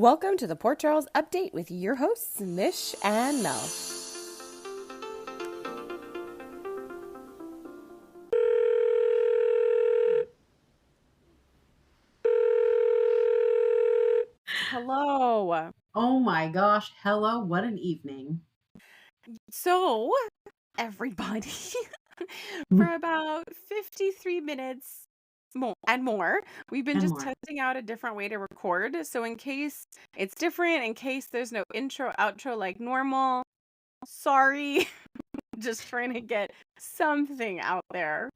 Welcome to the Port Charles Update with your hosts, Mish and Mel. Hello. Oh my gosh, hello, what an evening. So, everybody, for about 53 minutes more, we've been And just more. testing out a different way to record. So, in case it's different, in case there's no intro, outro like normal, sorry. Just trying to get something out there.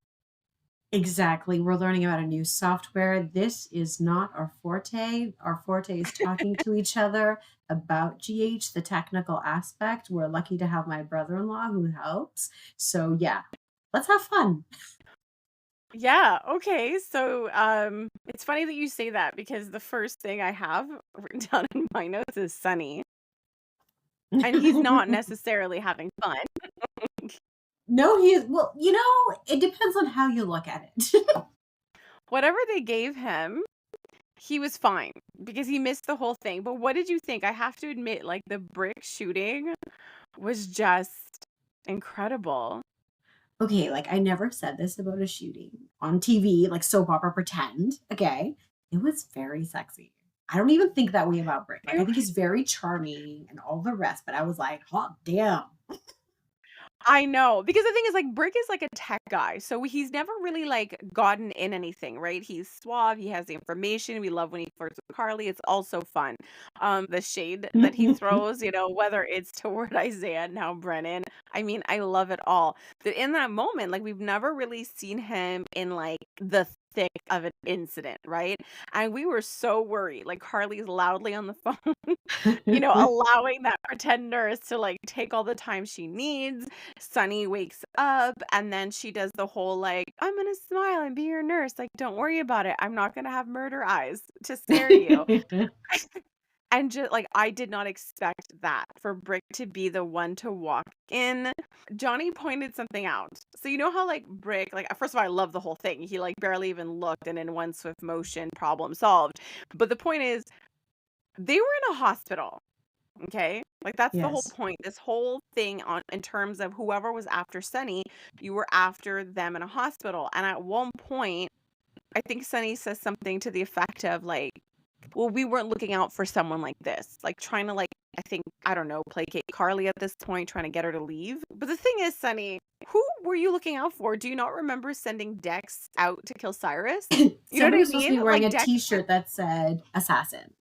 Exactly. We're learning about a new software. This is not our forte. Our forte is talking to each other about GH, the technical aspect. We're lucky to have my brother-in-law who helps. So yeah, let's have fun. Yeah, okay. So, it's funny that you say that because the first thing I have written down in my notes is Sunny, and he's not necessarily having fun. No, he is well, it depends on how you look at it. Whatever they gave him, he was fine because he missed the whole thing. But what did you think? I have to admit, like the brick shooting was just incredible. Okay, like I never said this about a shooting on TV, like soap opera pretend. Okay. It was very sexy. I don't even think that way about Brick. Like I It think he's very charming and all the rest, but I was like, hot damn. I know, because the thing is, like, Brick is like a tech guy, so he's never really like gotten in anything, right? He's suave, he has the information. We love when he flirts with Carly. It's also fun. The shade that he throws, whether it's toward Isaiah, now Brennan. I mean, I love it all. That in that moment, like we've never really seen him in like the thick of an incident, right? And we were so worried. Like Carly's loudly on the phone, allowing that pretend nurse to like take all the time she needs. Sunny wakes up and then she does the whole like, I'm gonna smile and be your nurse. Like, don't worry about it. I'm not gonna have murder eyes to scare you. And just like I did not expect that for Brick to be the one to walk in. Johnny pointed something out. So you know how like Brick, like first of all, I love the whole thing. He like barely even looked and in one swift motion, problem solved. But the point is they were in a hospital. Okay? Like, that's the whole Yes. point. This whole thing on in terms of whoever was after Sunny, you were after them in a hospital. And at one point, I think Sunny says something to the effect of like, well, we weren't looking out for someone like this. Like trying to like, I think, I don't know, placate Carly at this point, trying to get her to leave. But the thing is, Sunny, who were you looking out for? Do you not remember sending Dex out to kill Cyrus? You know what Somebody I was supposed to mean? be wearing Like a Dex t-shirt that said assassin.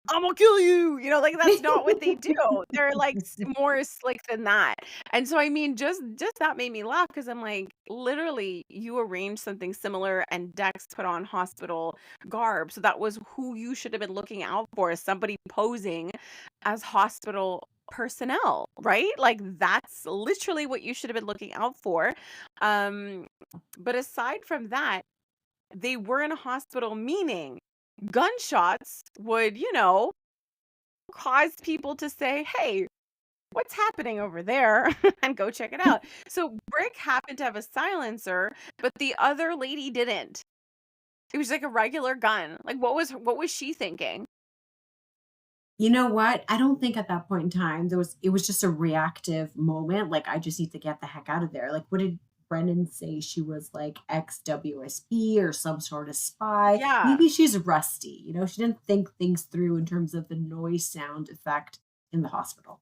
I'm gonna kill you. Like that's not what they do. They're like more slick than that. And so I mean just that made me laugh because I'm like literally you arranged something similar and Dex put on hospital garb. So that was who you should have been looking out for, somebody posing as hospital personnel, right? Like that's literally what you should have been looking out for. Um but aside from that, they were in a hospital, meaning gunshots would, cause people to say, "Hey, what's happening over there?" and go check it out. So Brick happened to have a silencer, but the other lady didn't. It was like a regular gun. Like what was she thinking? You know what? I don't think at that point in time it was just a reactive moment. Like, I just need to get the heck out of there. Like, what did Brendan say? She was like ex WSB or some sort of spy. Yeah. Maybe she's rusty. She didn't think things through in terms of the noise sound effect in the hospital.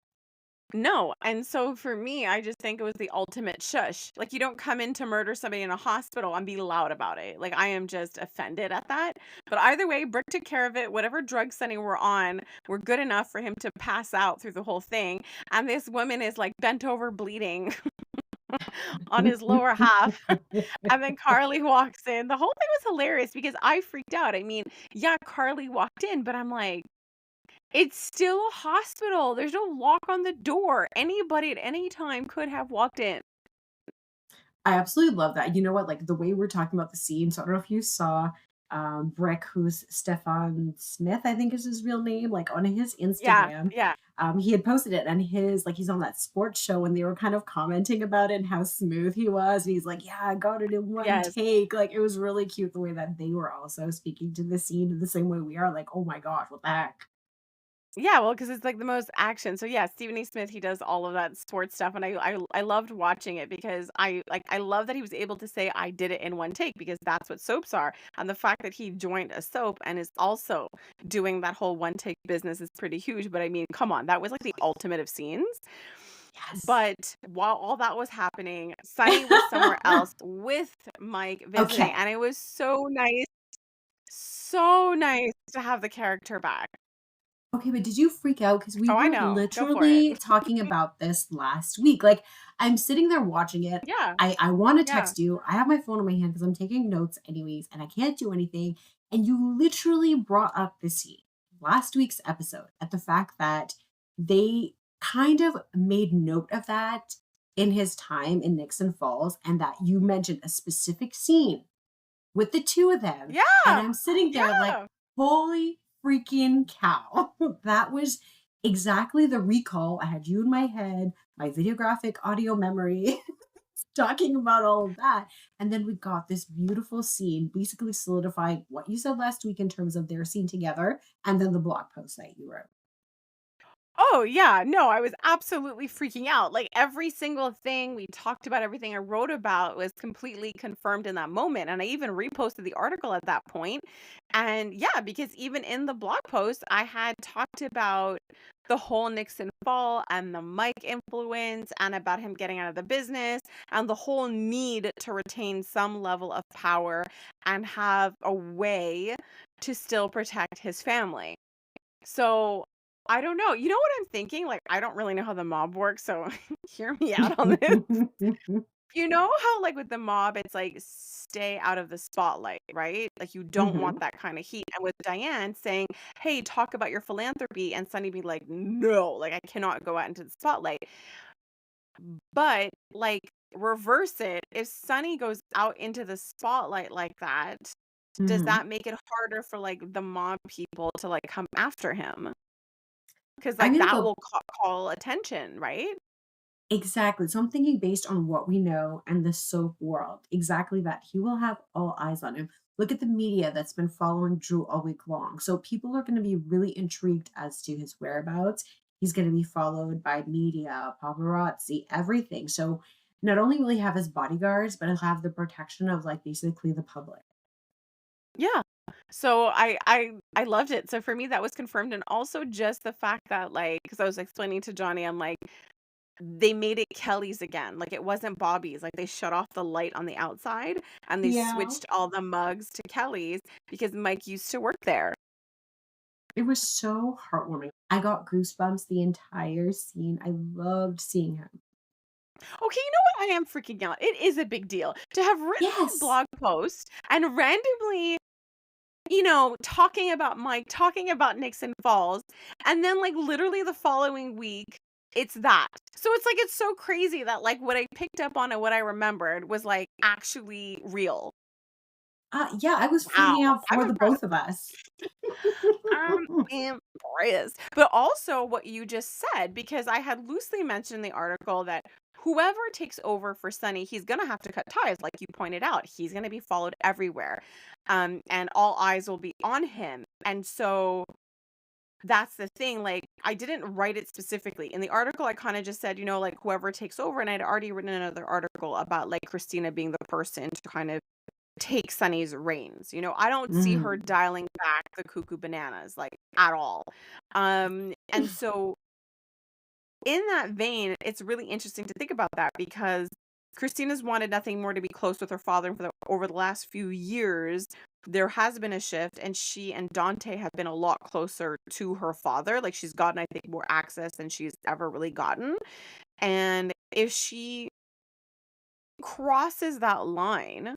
No, and so for me, I just think it was the ultimate shush. Like you don't come in to murder somebody in a hospital and be loud about it. Like I am just offended at that. But either way, Brick took care of it. Whatever drug setting we're on, we're good enough for him to pass out through the whole thing. And this woman is like bent over bleeding on his lower half. And then Carly walks in. The whole thing was hilarious because I freaked out. I mean, yeah, Carly walked in, but I'm like, it's still a hospital. There's no lock on the door. Anybody at any time could have walked in. I absolutely love that. You know what? Like the way we're talking about the scene. So I don't know if you saw. Brick, who's Stefan Smith, I think is his real name, like on his Yeah, Instagram. yeah, He had posted it and his like he's on that sports show and they were kind of commenting about it and how smooth he was. And he's like, yeah, I got it in one yes. take. Like it was really cute the way that they were also speaking to the scene in the same way we are, like, oh my gosh, what the heck? Yeah, well, because it's, like, the most action. So, yeah, Stephen A. Smith, he does all of that sports stuff, and I loved watching it because I love that he was able to say, "I did it in one take," because that's what soaps are, and the fact that he joined a soap and is also doing that whole one take business is pretty huge, but I mean, come on, that was, like, the ultimate of scenes. Yes. But while all that was happening, Sunny was somewhere else with Mike visiting, Okay. and it was so nice to have the character back. Okay, but did you freak out? Because we Oh, I were know. Go for it. literally talking about this last week. Like, I'm sitting there watching it. Yeah, I want to yeah. text you. I have my phone in my hand because I'm taking notes anyways, and I can't do anything. And you literally brought up this scene, last week's episode, at the fact that they kind of made note of that in his time in Nixon Falls, and that you mentioned a specific scene with the two of them. And Yeah, I'm sitting there like, yeah. holy freaking cow. That was exactly the recall. I had you in my head, my videographic audio memory, talking about all of that. And then we got this beautiful scene, basically solidifying what you said last week in terms of their scene together, and then the blog post that you wrote. Oh, yeah, no, I was absolutely freaking out, like, every single thing we talked about, everything I wrote about was completely confirmed in that moment, and I even reposted the article at that point, and yeah, because even in the blog post, I had talked about the whole Nixon fall and the Mike influence and about him getting out of the business and the whole need to retain some level of power and have a way to still protect his family. So, I don't know. You know what I'm thinking? Like, I don't really know how the mob works, so hear me out on this. You know how, like, with the mob, it's like, stay out of the spotlight, right? Like, you don't want Mhm. that kind of heat. And with Diane saying, hey, talk about your philanthropy, and Sunny be like, no, like, I cannot go out into the spotlight. But, like, reverse it. If Sunny goes out into the spotlight like that, does Mhm. that make it harder for, like, the mob people to, like, come after him? 'Cause, I'm like, gonna that go will call attention, right? exactly. So I'm thinking based on what we know and the soap world, exactly that. He will have all eyes on him. Look at the media that's been following Drew all week long. So people are going to be really intrigued as to his whereabouts. He's going to be followed by media, paparazzi, everything. So not only will he have his bodyguards, but he'll have the protection of like basically the public. Yeah. So I loved it. So for me, that was confirmed, and also just the fact that, like, because I was explaining to Johnny, I'm like, they made it Kelly's again, like, it wasn't Bobby's, like, they shut off the light on the outside, and they Yeah. switched all the mugs to Kelly's because Mike used to work there. It was so heartwarming. I got goosebumps the entire scene. I loved seeing him. Okay, you know what? I am freaking out. It is a big deal to have written a Yes. blog post and randomly, talking about Mike, talking about Nixon Falls, and then, like, literally the following week, it's that. So it's like it's so crazy that, like, what I picked up on and what I remembered was, like, actually real. Yeah, I was freaking Wow, out I'm for the impressed. both of us. I'm impressed. But also what you just said, because I had loosely mentioned in the article that whoever takes over for Sunny, he's gonna have to cut ties, like you pointed out. He's gonna be followed everywhere. And all eyes will be on him. And so that's the thing. Like, I didn't write it specifically. In the article, I kind of just said, like, whoever takes over. And I'd already written another article about, like, Christina being the person to kind of take Sunny's reins. I don't see her Mhm. dialing back the cuckoo bananas, like, at all. And so in that vein, it's really interesting to think about that because Christina's wanted nothing more to be close with her father, and over the last few years, there has been a shift, and she and Dante have been a lot closer to her father. Like, she's gotten, I think, more access than she's ever really gotten. And if she crosses that line,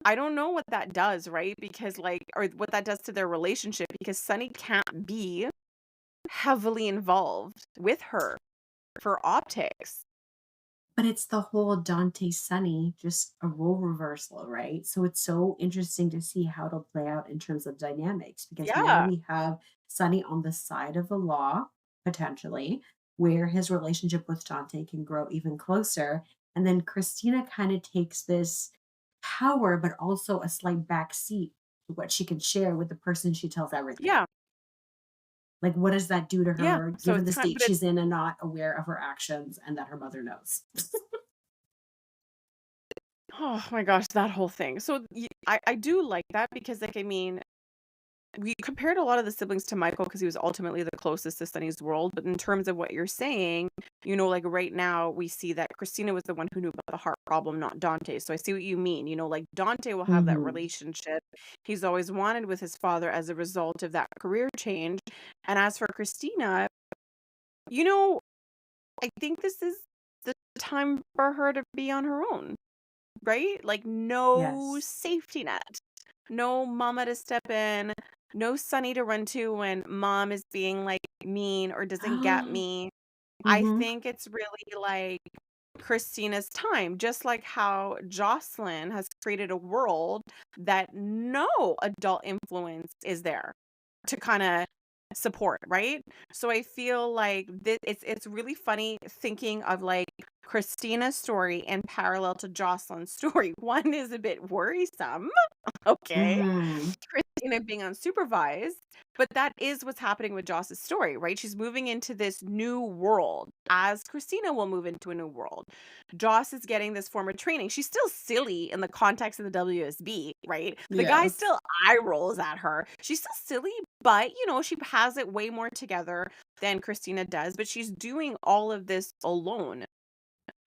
I don't know what that does, right? Because, like, or what that does to their relationship, because Sunny can't be heavily involved with her for optics. But it's the whole Dante Sunny, just a role reversal, right? So it's so interesting to see how it'll play out in terms of dynamics because now Yeah. we have Sunny on the side of the law, potentially, where his relationship with Dante can grow even closer. And then Christina kind of takes this power, but also a slight back seat to what she can share with the person she tells everything. Yeah. Like, what does that do to Yeah. her, So given it's the kind state but it's she's in and not aware of her actions and that her mother knows? oh my gosh, that whole thing. So I do like that because like I mean, we compared a lot of the siblings to Michael because he was ultimately the closest to Sunny's world. But in terms of what you're saying, like right now we see that Christina was the one who knew about the heart problem, not Dante. So I see what you mean. Like Dante will have that Mhm. relationship he's always wanted with his father as a result of that career change. And as for Christina, you know, I think this is the time for her to be on her own, right? Like no Yes. safety net, no mama to step in, no Sunny to run to when mom is being like mean or doesn't get me. I Mhm. think it's really like Christina's time, just like how Jocelyn has created a world that no adult influence is there to kind of support, right? So I feel like it's really funny thinking of like Christina's story in parallel to Jocelyn's story. One is a bit worrisome, okay, Mhm. Christina being unsupervised, but that is what's happening with Joss's story, right? She's moving into this new world as Christina will move into a new world. Joss is getting this form of training. She's still silly in the context of the WSB, right? The guy Yes. still eye rolls at her. She's still silly, but she has it way more together than Christina does, but she's doing all of this alone.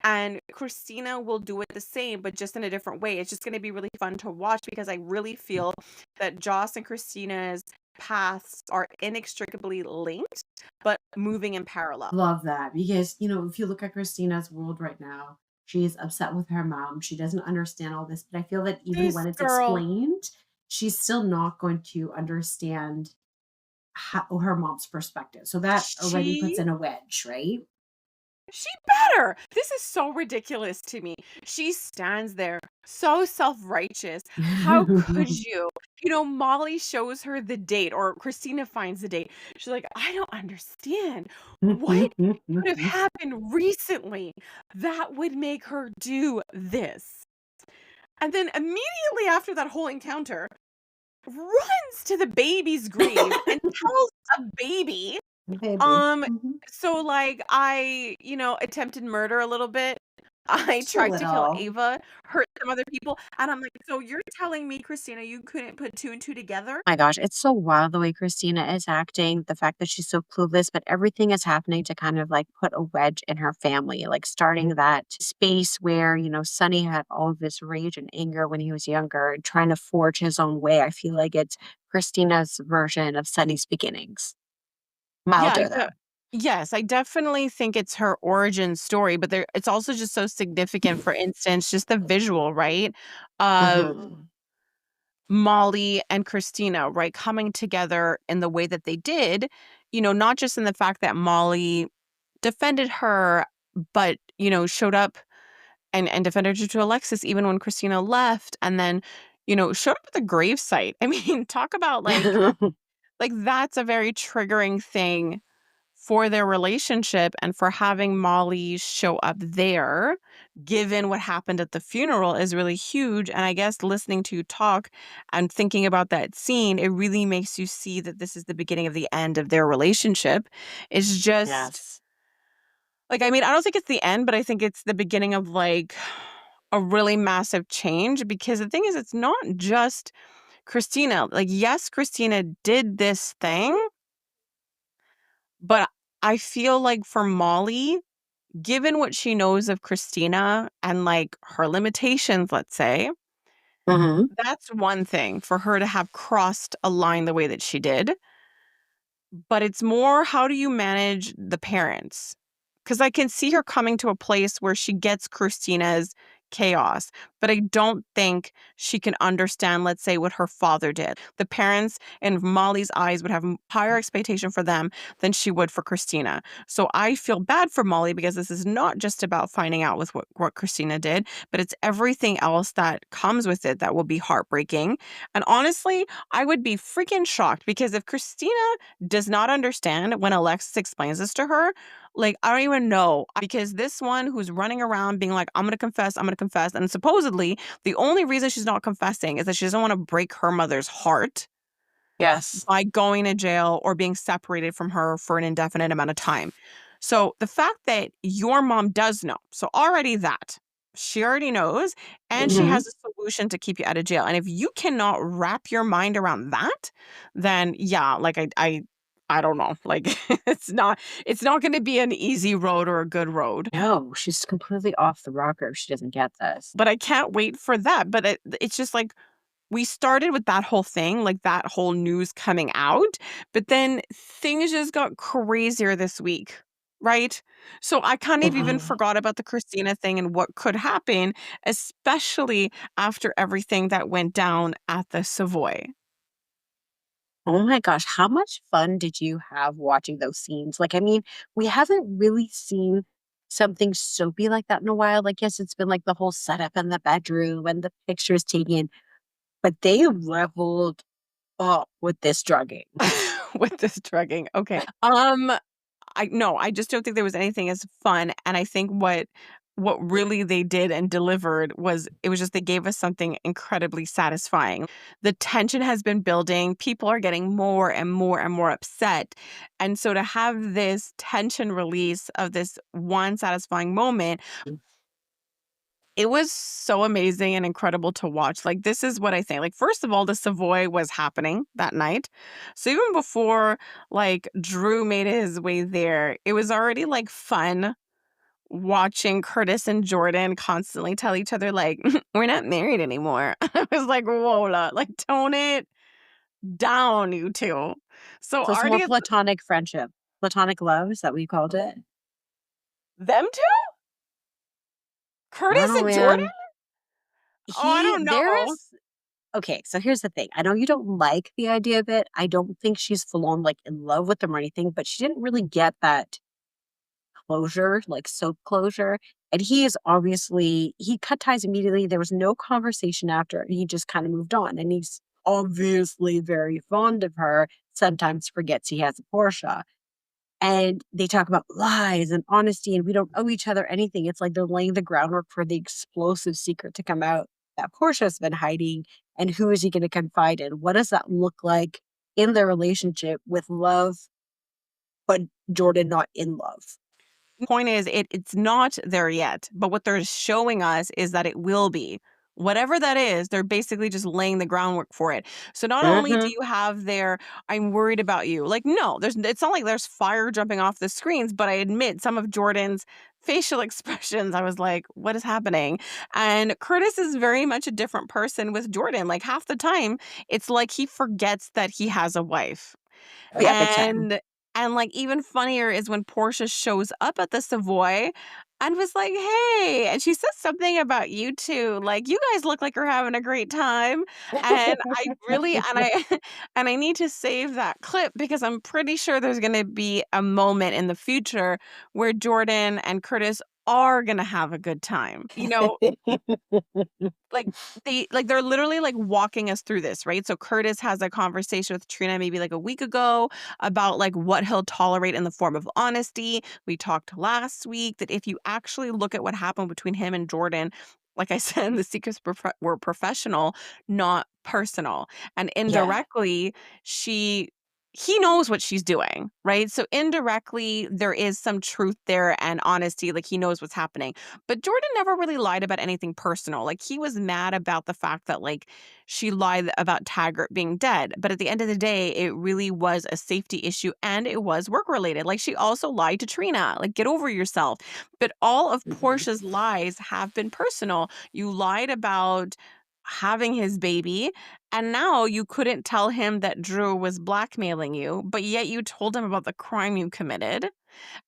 And Christina will do it the same, but just in a different way. It's just going to be really fun to watch because I really feel that Joss and Christina's paths are inextricably linked, but moving in parallel. Love that because, if you look at Christina's world right now, she's upset with her mom. She doesn't understand all this, but I feel that even This when it's girl, explained, she's still not going to understand her mom's perspective. So that already puts she in a wedge, right? She better. This is so ridiculous to me. She stands there so self-righteous. How could you? Molly shows her the date or Christina finds the date. She's like, "I don't understand. What could have happened recently that would make her do this?" And then immediately after that whole encounter, runs to the baby's grave and tells a baby Baby. um, Mhm. so, like, I, attempted murder a little bit. I Just a tried to kill little. Ava, hurt some other people, and I'm like, "So you're telling me, Christina, you couldn't put 2 and 2 together?" My gosh, it's so wild the way Christina is acting, the fact that she's so clueless, but everything is happening to kind of like put a wedge in her family, like starting that space where, Sonny had all of this rage and anger when he was younger, and trying to forge his own way. I feel like it's Christina's version of Sonny's beginnings. Yeah, Milder, though. yes, I definitely think it's her origin story, but it's also just so significant, for instance, just the visual, right? Of Mhm. Molly and Christina, right, coming together in the way that they did, not just in the fact that Molly defended her, but, showed up and defended her to Alexis even when Christina left, and then, showed up at the gravesite. I mean, talk about like that's a very triggering thing for their relationship and for having Molly show up there, given what happened at the funeral, is really huge. And I guess listening to you talk and thinking about that scene, it really makes you see that this is the beginning of the end of their relationship. It's just Yes. like, I mean, I don't think it's the end, but I think it's the beginning of like a really massive change because the thing is, it's not just Christina. Like, yes, Christina did this thing, but I feel like for Molly, given what she knows of Christina and like her limitations, let's say, Mhm. that's one thing for her to have crossed a line the way that she did. But it's more, how do you manage the parents? Because I can see her coming to a place where she gets Christina's chaos. But I don't think she can understand, let's say, what her father did. The parents, in Molly's eyes, would have higher expectation for them than she would for Christina. So I feel bad for Molly because this is not just about finding out with what Christina did, but it's everything else that comes with it that will be heartbreaking. And honestly, I would be freaking shocked because if Christina does not understand when Alexis explains this to her, like, I don't even know. Because this one who's running around being like, I'm going to confess, I'm going to confess. And supposedly, the only reason she's not confessing is that she doesn't want to break her mother's heart Yes. by going to jail or being separated from her for an indefinite amount of time. So the fact that your mom does know, so already that, she already knows, and she Mhm. has a solution to keep you out of jail. And if you cannot wrap your mind around that, then yeah, like I don't know. Like it's not going to be an easy road or a good road. No, she's completely off the rocker if she doesn't get this. But I can't wait for that. But it's just like we started with that whole thing, like that whole news coming out, but then things just got crazier this week, right? So I kind of even Mhm. forgot about the Christina thing and what could happen, especially after everything that went down at the Savoy. Oh my gosh, how much fun did you have watching those scenes? Like, I mean, we haven't really seen something soapy like that in a while. Like, yes, it's been like the whole setup in the bedroom and the pictures taken, but they leveled up with this drugging. With this drugging. Okay. I no, I just don't think there was anything as fun, and I think what really they did and delivered was it was just they gave us something incredibly satisfying. The tension has been building, people are getting more and more and more upset, and so to have this tension release of this one satisfying moment, it was so amazing and incredible to watch. Like, this is what I think. Like, first of all, the Savoy was happening that night. So even before, like, Drew made his way there, it was already, like, fun watching Curtis and Jordan constantly tell each other, like, "We're not married anymore." I was like, "Whoa, like, tone it down, you 2." So So it's more already platonic friendship, platonic love, is that what you called it? them 2? I don't Curtis know, and Jordan? man. Oh, I He don't there know. is Okay, so here's the thing. I know you don't like the idea of it. I don't think she's full on like in love with him or anything, but she didn't really get that closure, like soap closure. And he is obviously he cut ties immediately. There was no conversation after. And he just kind of moved on. And he's obviously very fond of her. Sometimes forgets he has a Porsche. And they talk about lies and honesty, and we don't owe each other anything. It's like they're laying the groundwork for the explosive secret to come out that Portia's been hiding. And who is he going to confide in? What does that look like in their relationship with love, but Jordan not in love? Point is it's not there yet, but what they're showing us is that it will be. Whatever that is, they're basically just laying the groundwork for it. So not only do Hmm. you have their "I'm worried about you," like, no, there's it's not like there's fire jumping off the screens, but I admit some of Jordan's facial expressions, I was like, "What is happening?" And Curtis is very much a different person with Jordan. Like, half the time, it's like he forgets that he has a wife. Oh yeah, big time. And, like, even funnier is when Portia shows up at the Savoy and was like, "Hey," and she says something about you 2, like, "You guys look like you're having a great time," and I really and I and I need to save that clip because I'm pretty sure there's gonna be a moment in the future where Jordan and Curtis are gonna have a good time. Like, they're literally, like, walking us through this, right? So Curtis has a conversation with Trina maybe, like, a week ago about, like, what he'll tolerate in the form of honesty. We talked last week that if you actually look at what happened between him and Jordan, like I said, the secrets were professional, not personal. And Yeah. indirectly, he knows what she's doing, right? So indirectly, there is some truth there and honesty, like, he knows what's happening. But Jordan never really lied about anything personal. Like, he was mad about the fact that, like, she lied about Taggart being dead. But at the end of the day, it really was a safety issue and it was work related. Like, she also lied to Trina. Like, get over yourself. But all of Mhm. Portia's lies have been personal. You lied about having his baby, and now you couldn't tell him that Drew was blackmailing you, but yet you told him about the crime you committed.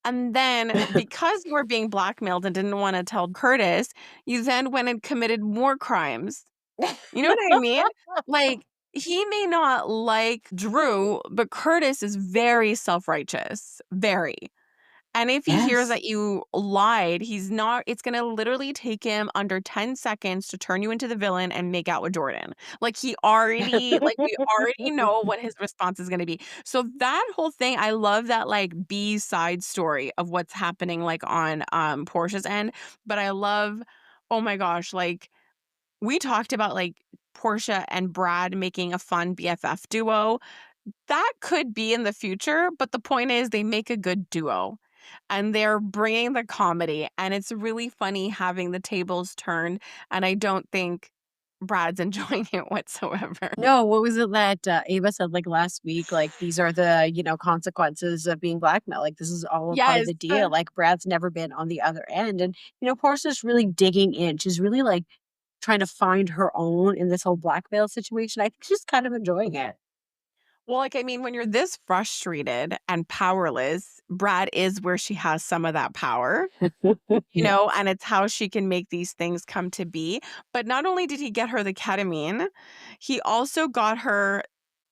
And then because you were being blackmailed and didn't want to tell Curtis, you then went and committed more crimes. You know what I mean? Like, he may not like Drew, but Curtis is very self-righteous, very. And if he hears Yes. that you lied, he's not it's gonna literally take him under 10 seconds to turn you into the villain and make out with Jordan. Like, we already know what his response is gonna be. So that whole thing, I love that, like, B-side story of what's happening, like, on, Portia's end, but I love oh my gosh, like, we talked about, like, Portia and Brad making a fun BFF duo. That could be in the future, but the point is they make a good duo, and they're bringing the comedy, and it's really funny having the tables turned, and I don't think Brad's enjoying it whatsoever. No, what was it that, Ava said, like, last week? Like, these are the, consequences of being blackmailed. Like, this is all a part of Yes. the deal. Like, Brad's never been on the other end. And, Portia's really digging in. She's really, like, trying to find her own in this whole blackmail situation. I think she's kind of enjoying it. Well, like, I mean, when you're this frustrated and powerless, Brad is where she has some of that power. Yes. And it's how she can make these things come to be. But not only did he get her the ketamine, he also got her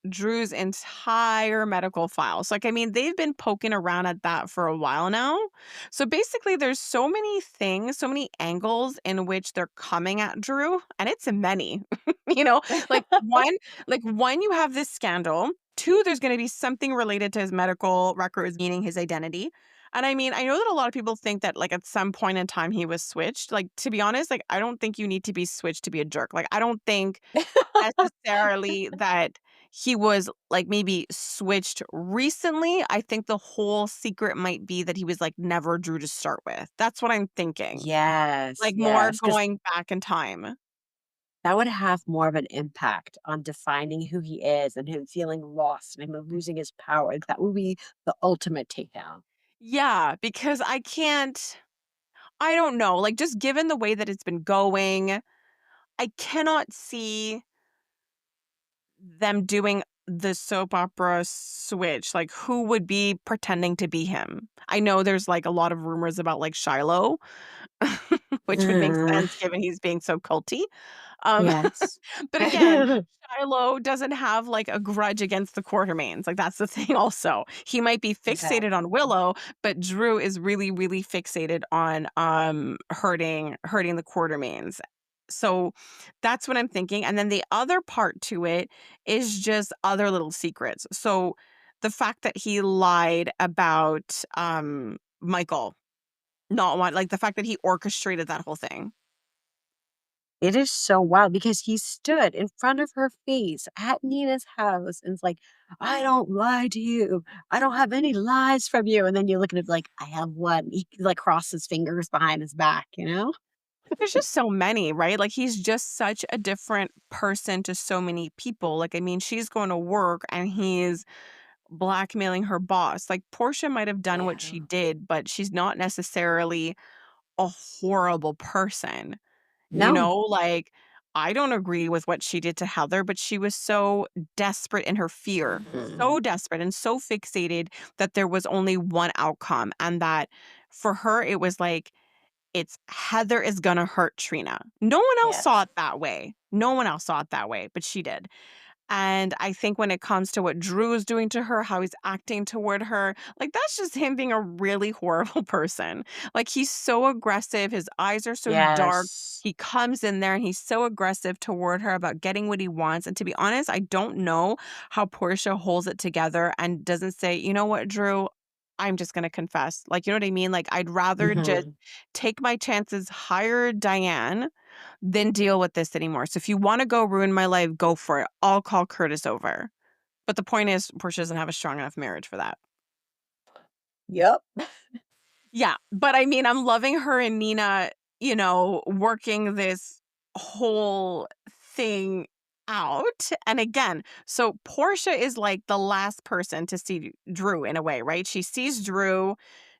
Drew's entire medical files. Like, I mean, they've been poking around at that for a while now. So basically, there's so many things, so many angles in which they're coming at Drew, and it's many. you know, like one, you have this scandal. Two, there's going to be something related to his medical records, meaning his identity. And I mean, I know that a lot of people think that like at some point in time he was switched. Like, to be honest, like I don't think you need to be switched to be a jerk. Like, I don't think necessarily that he was like maybe switched recently. I think the whole secret might be that he was like never Drew to start with. That's what I'm thinking. Yes, Like more yes, because going back in time. that would have more of an impact on defining who he is and him feeling lost and him losing his power. Like, that would be the ultimate takedown. Yeah, because I don't know. Like just given the way that it's been going, I cannot see them doing the soap opera switch. Like who would be pretending to be him? I know there's like a lot of rumors about like Shiloh, which would make Mm, sense given he's being so culty. Um, yes. but again, Shiloh doesn't have like a grudge against the Quartermains. Like that's the thing also. He might be fixated on Exactly. Willow, but Drew is really, really fixated on hurting the Quartermains. So that's what I'm thinking. And then the other part to it is just other little secrets. So the fact that he lied about Michael, not one like the fact that he orchestrated that whole thing. It is so wild because he stood in front of her face at Nina's house and it's like, I don't lie to you. I don't have any lies from you. And then you look at it like, I have one. He like crosses fingers behind his back, you know? There's just so many, right? Like he's just such a different person to so many people. Like, I mean, she's going to work and he's blackmailing her boss. Like Portia might have done what she Yeah. did, but she's not necessarily a horrible person. No. Like I don't agree with what she did to Heather, but she was so desperate in her fear, Mhm. so desperate and so fixated that there was only one outcome. And that for her, it was like, it's Heather is gonna hurt Trina. No one else saw Yes. it that way. No one else saw it that way, but she did. And I think when it comes to what Drew is doing to her, how he's acting toward her, like that's just him being a really horrible person. Like he's so aggressive, his eyes are so dark. Yes. He comes in there and he's so aggressive toward her about getting what he wants. And to be honest, I don't know how Portia holds it together and doesn't say, you know what, Drew, I'm just going to confess. Like, you know what I mean? Like, I'd rather just Mhm. take my chances, hire Diane, than deal with this anymore. So if you want to go ruin my life, go for it. I'll call Curtis over. But the point is, Portia doesn't have a strong enough marriage for that. Yep. Yeah. But I mean, I'm loving her and Nina, working this whole thing out. And again, so Portia is like the last person to see Drew in a way, right? She sees Drew.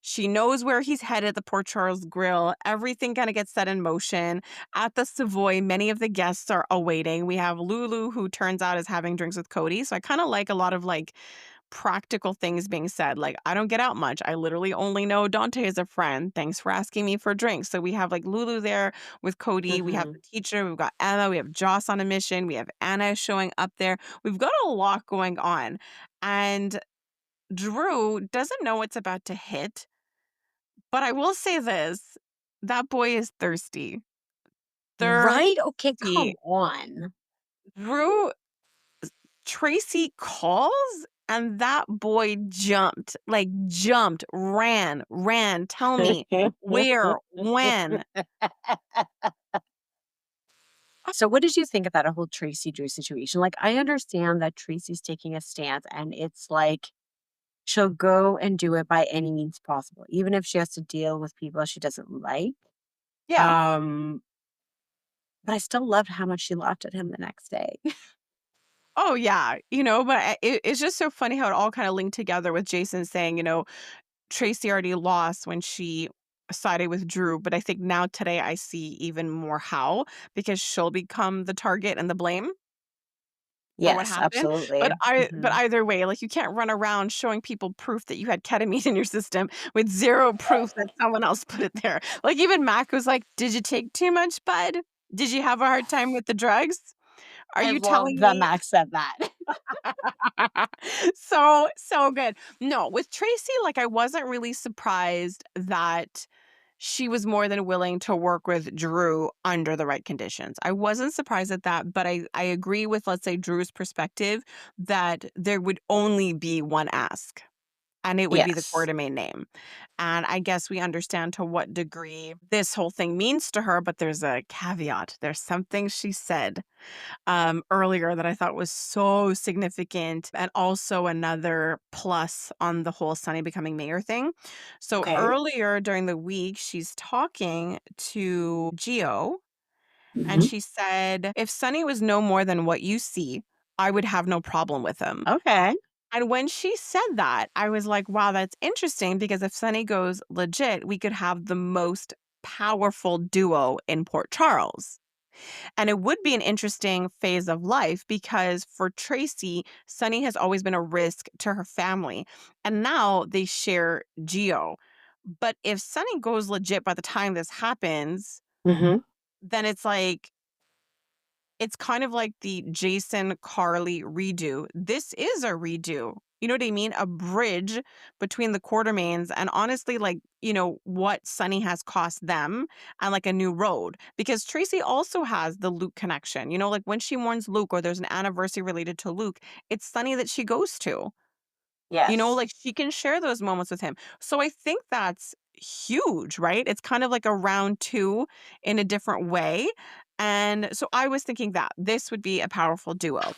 She knows where he's headed, the Port Charles Grill. Everything kind of gets set in motion. At the Savoy, many of the guests are awaiting. We have Lulu, who turns out is having drinks with Cody. So I kind of like a lot of like practical things being said. Like, I don't get out much. I literally only know Dante as a friend. Thanks for asking me for drinks. So we have like Lulu there with Cody. We have Hmm. the teacher. We've got Emma. We have Joss on a mission. We have Anna showing up there. We've got a lot going on. And Drew doesn't know what's about to hit. But I will say this, that boy is thirsty. Right? Okay, come Thirsty. on. Drew Tracy calls and that boy jumped, like jumped, ran. Tell me where, when. So what did you think of that whole Tracy Drew situation? Like, I understand that Tracy's taking a stance and it's like she'll go and do it by any means possible, even if she has to deal with people she doesn't like. Yeah. Um, but I still loved how much she laughed at him the next day. Oh, yeah. But it's just so funny how it all kind of linked together with Jason saying, Tracy already lost when she sided with Drew. But I think now today I see even more how because she'll become the target and the blame for what Yes, happened. absolutely. But Mhm. either way, like, you can't run around showing people proof that you had ketamine in your system with 0 proof that someone else put it there. Like, even Mac was like, "Did you take too much, bud? Did you have a hard time with the drugs? Are I you love telling that me?" Max said that. So good. No, with Tracy, like, I wasn't really surprised that she was more than willing to work with Drew under the right conditions. I wasn't surprised at that, but I agree with, let's say, Drew's perspective that there would only be one ask, and it would be the Yes. Quartermain name. And I guess we understand to what degree this whole thing means to her, but there's a caveat. There's something she said earlier that I thought was so significant, and also another plus on the whole Sunny becoming mayor thing. So Okay. earlier during the week, she's talking to Geo, and Mhm. she said, "If Sunny was no more than what you see, I would have no problem with him." Okay. And when she said that, I was like, wow, that's interesting because if Sunny goes legit, we could have the most powerful duo in Port Charles. And it would be an interesting phase of life because for Tracy, Sunny has always been a risk to her family. And now they share Geo. But if Sunny goes legit by the time this happens, Mhm. then it's kind of like the Jason Carly redo. This is a redo. You know what I mean? A bridge between the Quartermains and honestly, like, what Sunny has cost them and like a new road. Because Tracy also has the Luke connection. Like when she mourns Luke or there's an anniversary related to Luke, it's Sunny that she goes to. Yes. Like she can share those moments with him. So I think that's huge, right? It's kind of like a round two in a different way. And so I was thinking that this would be a powerful duo.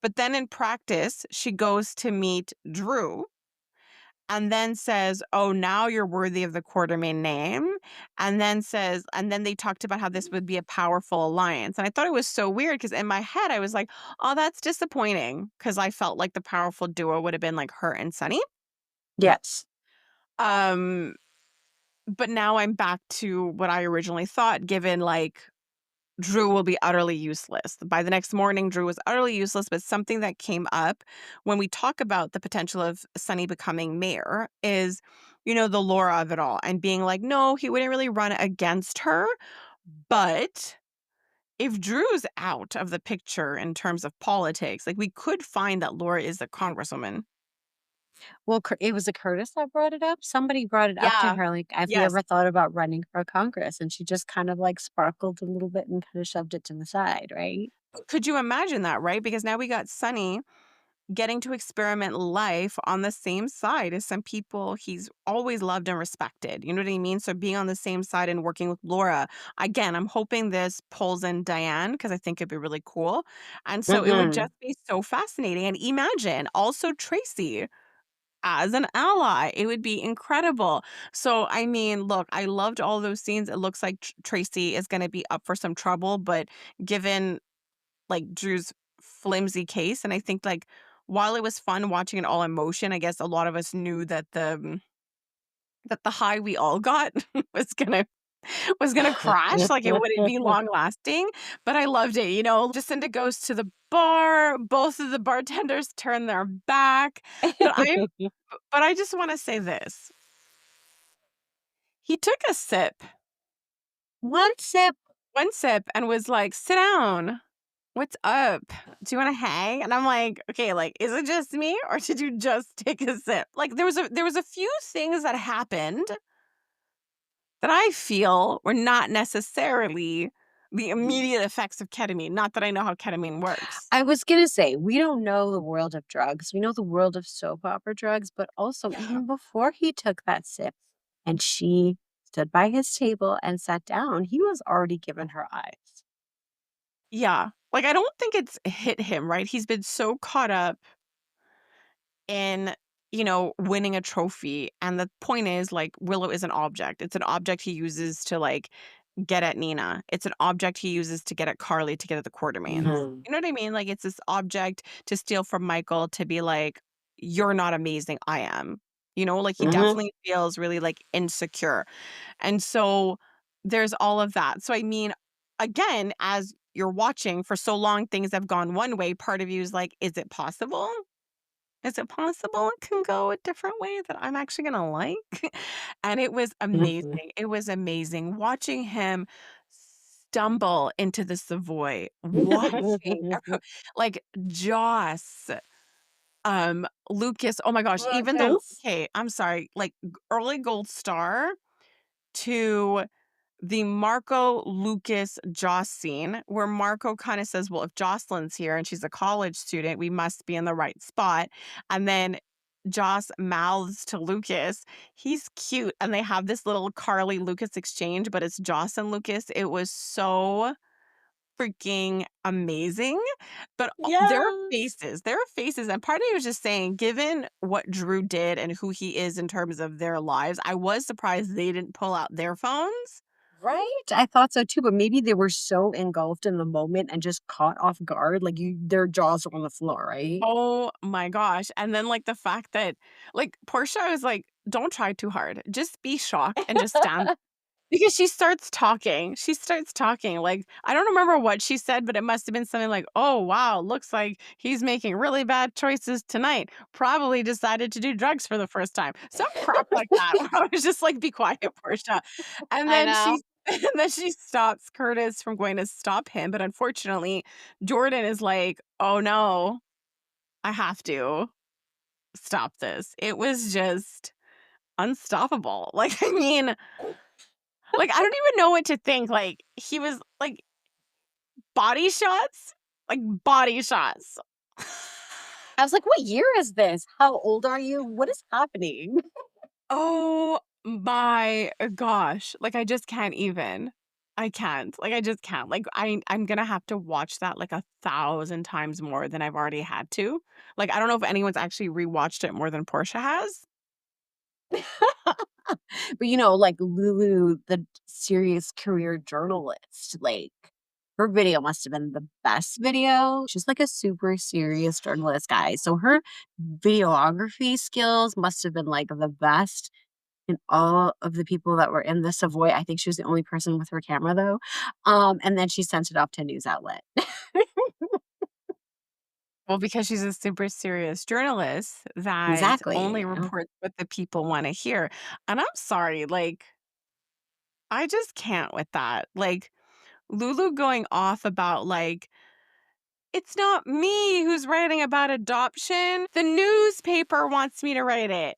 But then in practice, she goes to meet Drew and then says, "Oh, now you're worthy of the Quartermain name." And then they talked about how this would be a powerful alliance. And I thought it was so weird because in my head, I was like, oh, that's disappointing because I felt like the powerful duo would have been like her and Sunny. Yes. Um, but now I'm back to what I originally thought, given like Drew will be utterly useless. By the next morning, Drew was utterly useless. But something that came up when we talk about the potential of Sunny becoming mayor is, the Laura of it all and being like, no, he wouldn't really run against her. But if Drew's out of the picture in terms of politics, like we could find that Laura is a congresswoman. Well, it was a Curtis that brought it up. Somebody brought it up to Yeah. her, like, "Have you Yes. ever thought about running for Congress?" And she just kind of like sparkled a little bit and kind of shoved it to the side, right? Could you imagine that, right? Because now we got Sunny getting to experiment life on the same side as some people he's always loved and respected. You know what I mean? So being on the same side and working with Laura. Again, I'm hoping this pulls in Diane because I think it'd be really cool. And so it would Mhm. just be so fascinating. And imagine also Tracy as an ally. It would be incredible. So, I mean, look, I loved all those scenes. It looks like Tracy is going to be up for some trouble, but given like Drew's flimsy case, and I think like while it was fun watching it all in motion, I guess a lot of us knew that the high we all got was gonna crash, like, it wouldn't be long lasting, but I loved it, Jacinda goes to the bar, both of the bartenders turn their back, but I just wanna say this, he took a sip, One sip. one sip and was like, "Sit down. What's up? Do you wanna hang?" And I'm like, "Okay, like, is it just me, or did you just take a sip?" Like, there was a few things that happened that I feel were not necessarily the immediate effects of ketamine. Not that I know how ketamine works. I was gonna say, we don't know the world of drugs. We know the world of soap opera drugs, but also Yeah. even before he took that sip and she stood by his table and sat down, he was already giving her eyes. Yeah. Like, I don't think it's hit him, right? He's been so caught up in, winning a trophy. And the point is, like, Willow is an object. It's an object he uses to, like, get at Nina. It's an object he uses to get at Carly, to get at the Quartermains. Mhm. You know what I mean? Like, it's this object to steal from Michael, to be like, "You're not amazing, I am." Like, he Mhm. definitely feels really, like, insecure. And so there's all of that. So, I mean, again, as you're watching for so long, things have gone one way. Part of you is like, is it possible? Is it possible it can go a different way that I'm actually gonna like? And it was Mhm. amazing. It was amazing watching him stumble into the Savoy, watching like Joss, Lucas. Oh my gosh, even the Lucas. okay, I'm sorry, like early gold star to the Marco Lucas Joss scene where Marco kind of says, "Well, if Jocelyn's here and she's a college student, we must be in the right spot." And then Joss mouths to Lucas, he's cute. And they have this little Carly Lucas exchange, but it's Joss and Lucas. It was so freaking amazing. But Yes. their faces. And part of me was just saying, given what Drew did and who he is in terms of their lives, I was surprised they didn't pull out their phones. Right? I thought so too, but maybe they were so engulfed in the moment and just caught off guard, like their jaws were on the floor, right? Oh my gosh. And then, like, the fact that, like, Portia is like, "Don't try too hard. Just be shocked and just stand," because she starts talking. She starts talking, like, I don't remember what she said, but it must have been something like, "Oh, wow, looks like he's making really bad choices tonight. Probably decided to do drugs for the first time." Some crap like that. I was just like, "Be quiet, Portia." And I then know. and then she stops Curtis from going to stop him, but unfortunately, Jordan is like, "Oh, no. I have to stop this." It was just unstoppable. Like, I mean, like, I don't even know what to think. Like, he was like body shots, like body shots. I was like, "What year is this? How old are you? What is happening?" Oh my gosh. Like, I just can't even. I can't. Like, I just can't. Like, I'm gonna have to watch that like 1,000 times more than I've already had to. Like, I don't know if anyone's actually rewatched it more than Portia has. But, like Lulu, the serious career journalist, like, her video must have been the best video. She's like a super serious journalist, guy. So her videography skills must have been like the best in all of the people that were in the Savoy. I think she was the only person with her camera though. And then she sent it off to a news outlet. Well, because she's a super serious journalist that only Exactly. reports what the people wanna hear, and I'm sorry, like, I just can't with that. Like, Lulu going off about, like, "It's not me who's writing about adoption, the newspaper wants me to write it,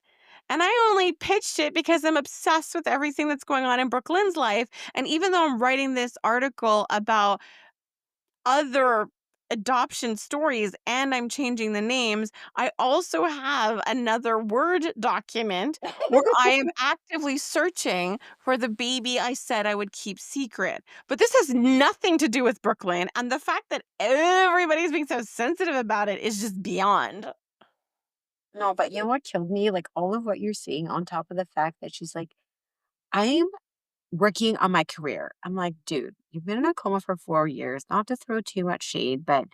and I only pitched it because I'm obsessed with everything that's going on in Brooklyn's life, and even though I'm writing this article about other adoption stories and I'm changing the names, I also have another Word document where I am actively searching for the baby I said I would keep secret. But this has nothing to do with Brooklyn. And the fact that everybody's being so sensitive about it is just beyond. No, but you know what killed me? Like all of what you're seeing on top of the fact that she's like, I'm working on my career. I'm like, dude, you've been in a coma for 4 years, not to throw too much shade, but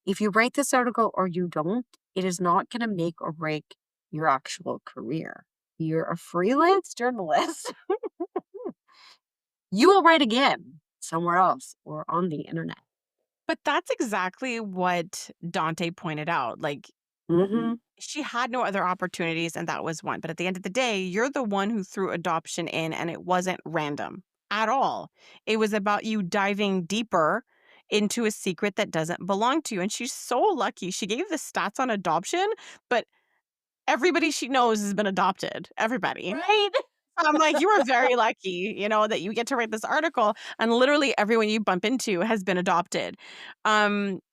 if you write this article or you don't, it is not going to make or break your actual career. You're a freelance journalist. You will write again somewhere else or on the internet. But that's exactly what Dante pointed out. Like, Hmm. she had no other opportunities, and that was one. But at the end of the day, you're the one who threw adoption in, and it wasn't random at all. It was about you diving deeper into a secret that doesn't belong to you. And she's so lucky. She gave the stats on adoption, but everybody she knows has been adopted. Everybody. Right? I'm like, "You are very lucky, that you get to write this article, and literally everyone you bump into has been adopted."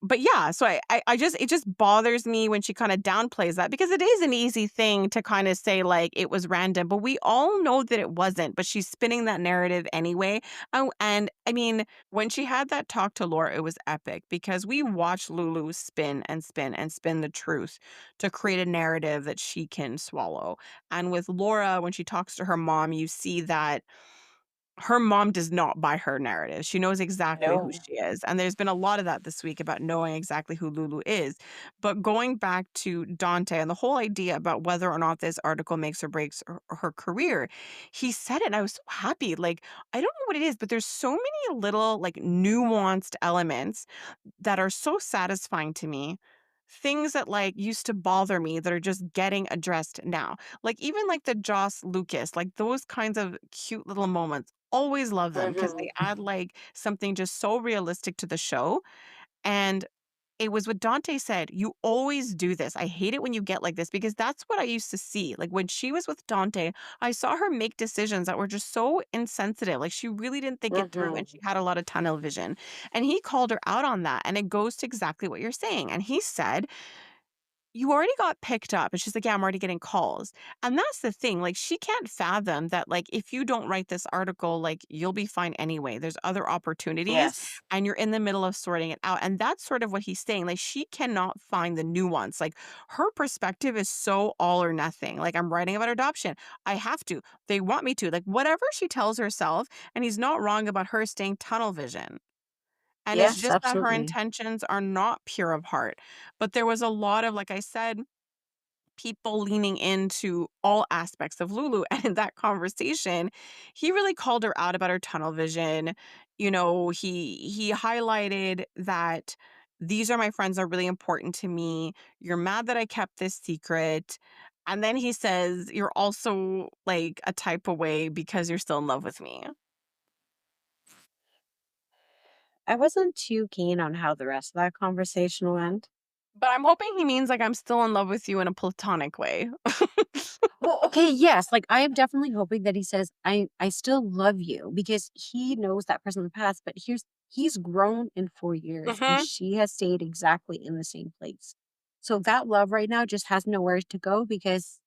But yeah, so I just it just bothers me when she kinda downplays that because it is an easy thing to kinda say, like, it was random, but we all know that it wasn't, but she's spinning that narrative anyway. Oh, and I mean, when she had that talk to Laura, it was epic because we watched Lulu spin and spin and spin the truth to create a narrative that she can swallow. And with Laura, when she talks to her mom, you see that her mom does not buy her narrative. She knows exactly who No. she is. And there's been a lot of that this week about knowing exactly who Lulu is. But going back to Dante and the whole idea about whether or not this article makes or breaks her career, he said it and I was so happy. Like, I don't know what it is, but there's so many little, like, nuanced elements that are so satisfying to me. Things that like used to bother me that are just getting addressed now. Like even like the Joss Lucas, like those kinds of cute little moments. Always love them because they Hmm. add like something just so realistic to the show. And it was what Dante said, "You always do this. I hate it when you get like this," because that's what I used to see. Like, when she was with Dante, I saw her make decisions that were just so insensitive. Like, she really didn't think it through, and Hmm. she had a lot of tunnel vision. And he called her out on that, and it goes to exactly what you're saying. And he said, "You already got picked up." And she's like, "Yeah, I'm already getting calls." And that's the thing, like, she can't fathom that, like, if you don't write this article, like, you'll be fine anyway. There's other opportunities, Yes. and you're in the middle of sorting it out. And that's sort of what he's saying. Like, she cannot find the nuance. Like, her perspective is so all or nothing. Like, I'm writing about adoption. I have to. They want me to. Like, whatever she tells herself, and he's not wrong about her staying tunnel vision. And it's Yes, just that her absolutely. intentions are not pure of heart. But there was a lot of, like I said, people leaning into all aspects of Lulu. And in that conversation, he really called her out about her tunnel vision. He highlighted that these are my friends that are really important to me. You're mad that I kept this secret. And then he says, "You're also like a type away because you're still in love with me." I wasn't too keen on how the rest of that conversation went. But I'm hoping he means like I'm still in love with you in a platonic way. Well, okay, yes, like I am definitely hoping that he says, I still love you because he knows that person in the past, but he's grown in 4 years and Mhm. she has stayed exactly in the same place. So that love right now just has nowhere to go because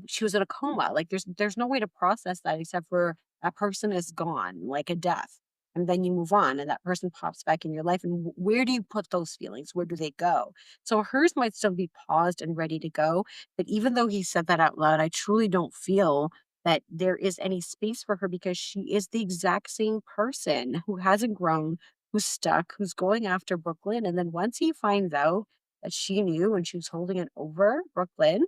she was in a coma. Like there's no way to process that except for that person is gone, like a death. And then you move on and that person pops back in your life. And where do you put those feelings? Where do they go? So hers might still be paused and ready to go. But even though he said that out loud, I truly don't feel that there is any space for her because she is the exact same person who hasn't grown, who's stuck, who's going after Brooklyn. And then once he finds out that she knew and she was holding it over Brooklyn,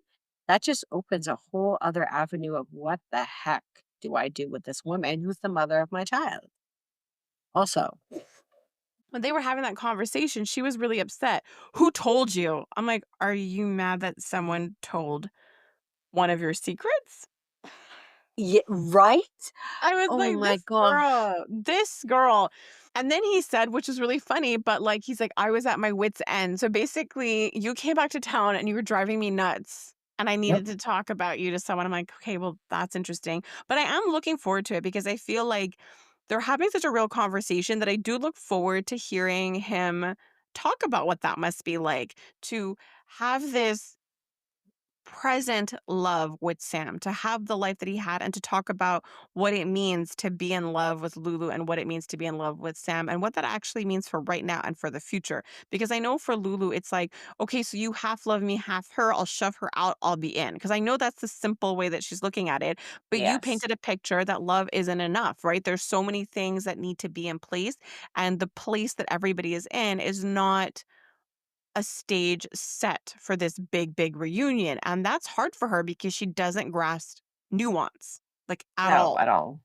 that just opens a whole other avenue of what the heck do I do with this woman who's the mother of my child? Also, When they were having that conversation, she was really upset. "Who told you?" I'm like, "Are you mad that someone told one of your secrets?" yeah, right? I was Oh like, my gosh. this girl. And then he said, which is really funny, but like, he's like, "I was at my wit's end." So basically, you came back to town and you were driving me nuts. And I Yep. needed to talk about you to someone. I'm like, "Okay, well, that's interesting." But I am looking forward to it because I feel like they're having such a real conversation that I do look forward to hearing him talk about what that must be like to have this present love with Sam, to have the life that he had, and to talk about what it means to be in love with Lulu and what it means to be in love with Sam and what that actually means for right now and for the future. Because I know for Lulu, it's like, okay, so you half love me, half her. I'll shove her out, I'll be in. Because I know that's the simple way that she's looking at it. But you Yes. painted a picture that love isn't enough, right? There's so many things that need to be in place. And the place that everybody is in is not a stage set for this big, big reunion. And that's hard for her because she doesn't grasp nuance, like at No, at all. all.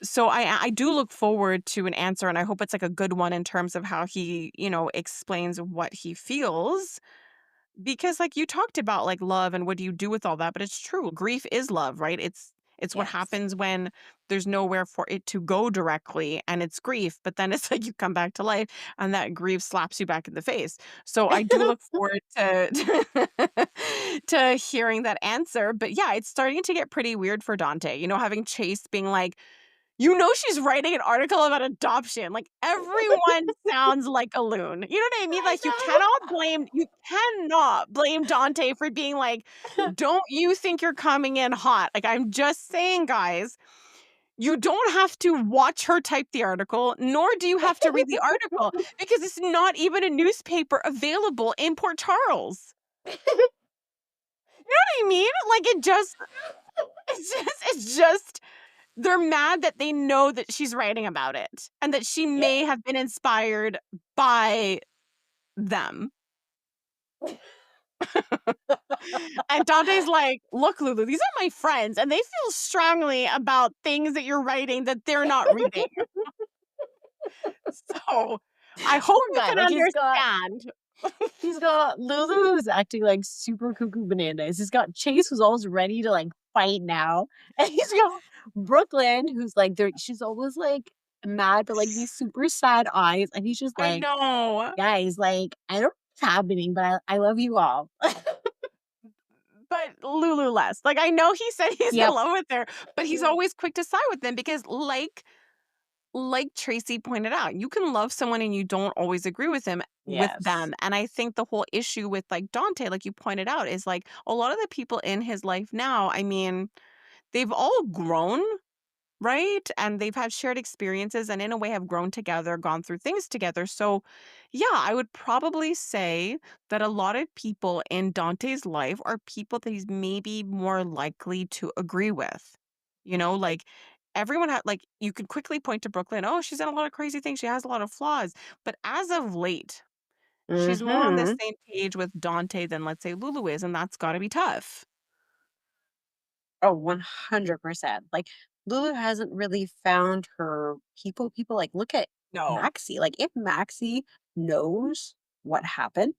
So I do look forward to an answer, and I hope it's like a good one in terms of how he, explains what he feels. Because like you talked about like love and what do you do with all that, but it's true. Grief is love, right? It's what Yes. happens when there's nowhere for it to go directly and it's grief, but then it's like you come back to life and that grief slaps you back in the face. So I do look forward to to hearing that answer. But yeah, it's starting to get pretty weird for Dante, having Chase being like, she's writing an article about adoption. Like everyone sounds like a loon. You know what I mean? Like you cannot blame Dante for being like, don't you think you're coming in hot? Like I'm just saying, guys, you don't have to watch her type the article, nor do you have to read the article because it's not even a newspaper available in Port Charles. You know what I mean? Like it's just they're mad that they know that she's writing about it and that she Yeah. may have been inspired by them. And Dante's like, look, Lulu, these are my friends and they feel strongly about things that you're writing that they're not reading. So I hope Poor you guy. can Like understand. he's got Lulu who's acting like super cuckoo bananas. He's got Chase who's always ready to like fight now. And he's got Brooklyn who's like there she's always like mad, but like these super sad eyes. And he's just I like, know. guys, like, I don't know what's happening, but I love you all. But Lulu less. Like I know he said he's in Yep. love with her, but he's always quick to side with them because like Tracy pointed out, you can love someone and you don't always agree with them with Yes. them. And I think the whole issue with like Dante, like you pointed out, is like a lot of the people in his life now, I mean, they've all grown, right? And they've had shared experiences and in a way have grown together, gone through things together. So yeah, I would probably say that a lot of people in Dante's life are people that he's maybe more likely to agree with. Like everyone had like you could quickly point to Brooklyn, oh, she's done a lot of crazy things. She has a lot of flaws. But as of late, she's more on the Mm-hmm. same page with Dante than let's say Lulu is, and that's gotta be tough. Oh, 100%. Like Lulu hasn't really found her people like look at No. Maxie. Like if Maxie knows what happened,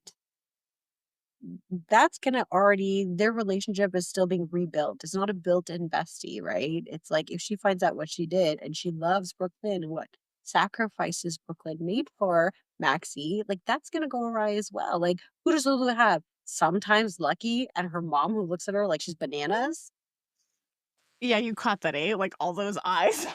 that's gonna already their relationship is still being rebuilt. It's not a built-in bestie, right? It's like if she finds out what she did and she loves Brooklyn and what sacrifices Brooklyn made for Maxie, like that's gonna go awry as well. Like who does Lulu have? Sometimes Lucky and her mom who looks at her like she's bananas. Yeah, you caught that, eh? Like all those eyes.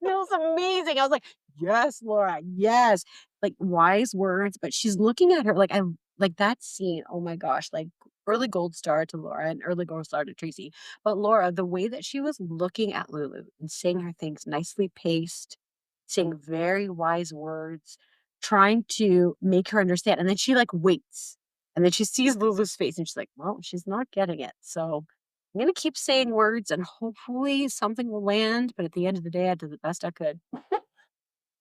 It was amazing. I was like, "Yes, Laura, yes." Like, wise words, but she's looking at her like, I like that scene, oh my gosh, like, early gold star to Laura and early gold star to Tracy. But Laura, the way that she was looking at Lulu and saying her things nicely paced, saying very wise words, trying to make her understand, and then she, like, waits, and then she sees Lulu's face, and she's like, "Well, she's not getting it, so I'm gonna keep saying words and hopefully something will land, but at the end of the day, I did the best I could."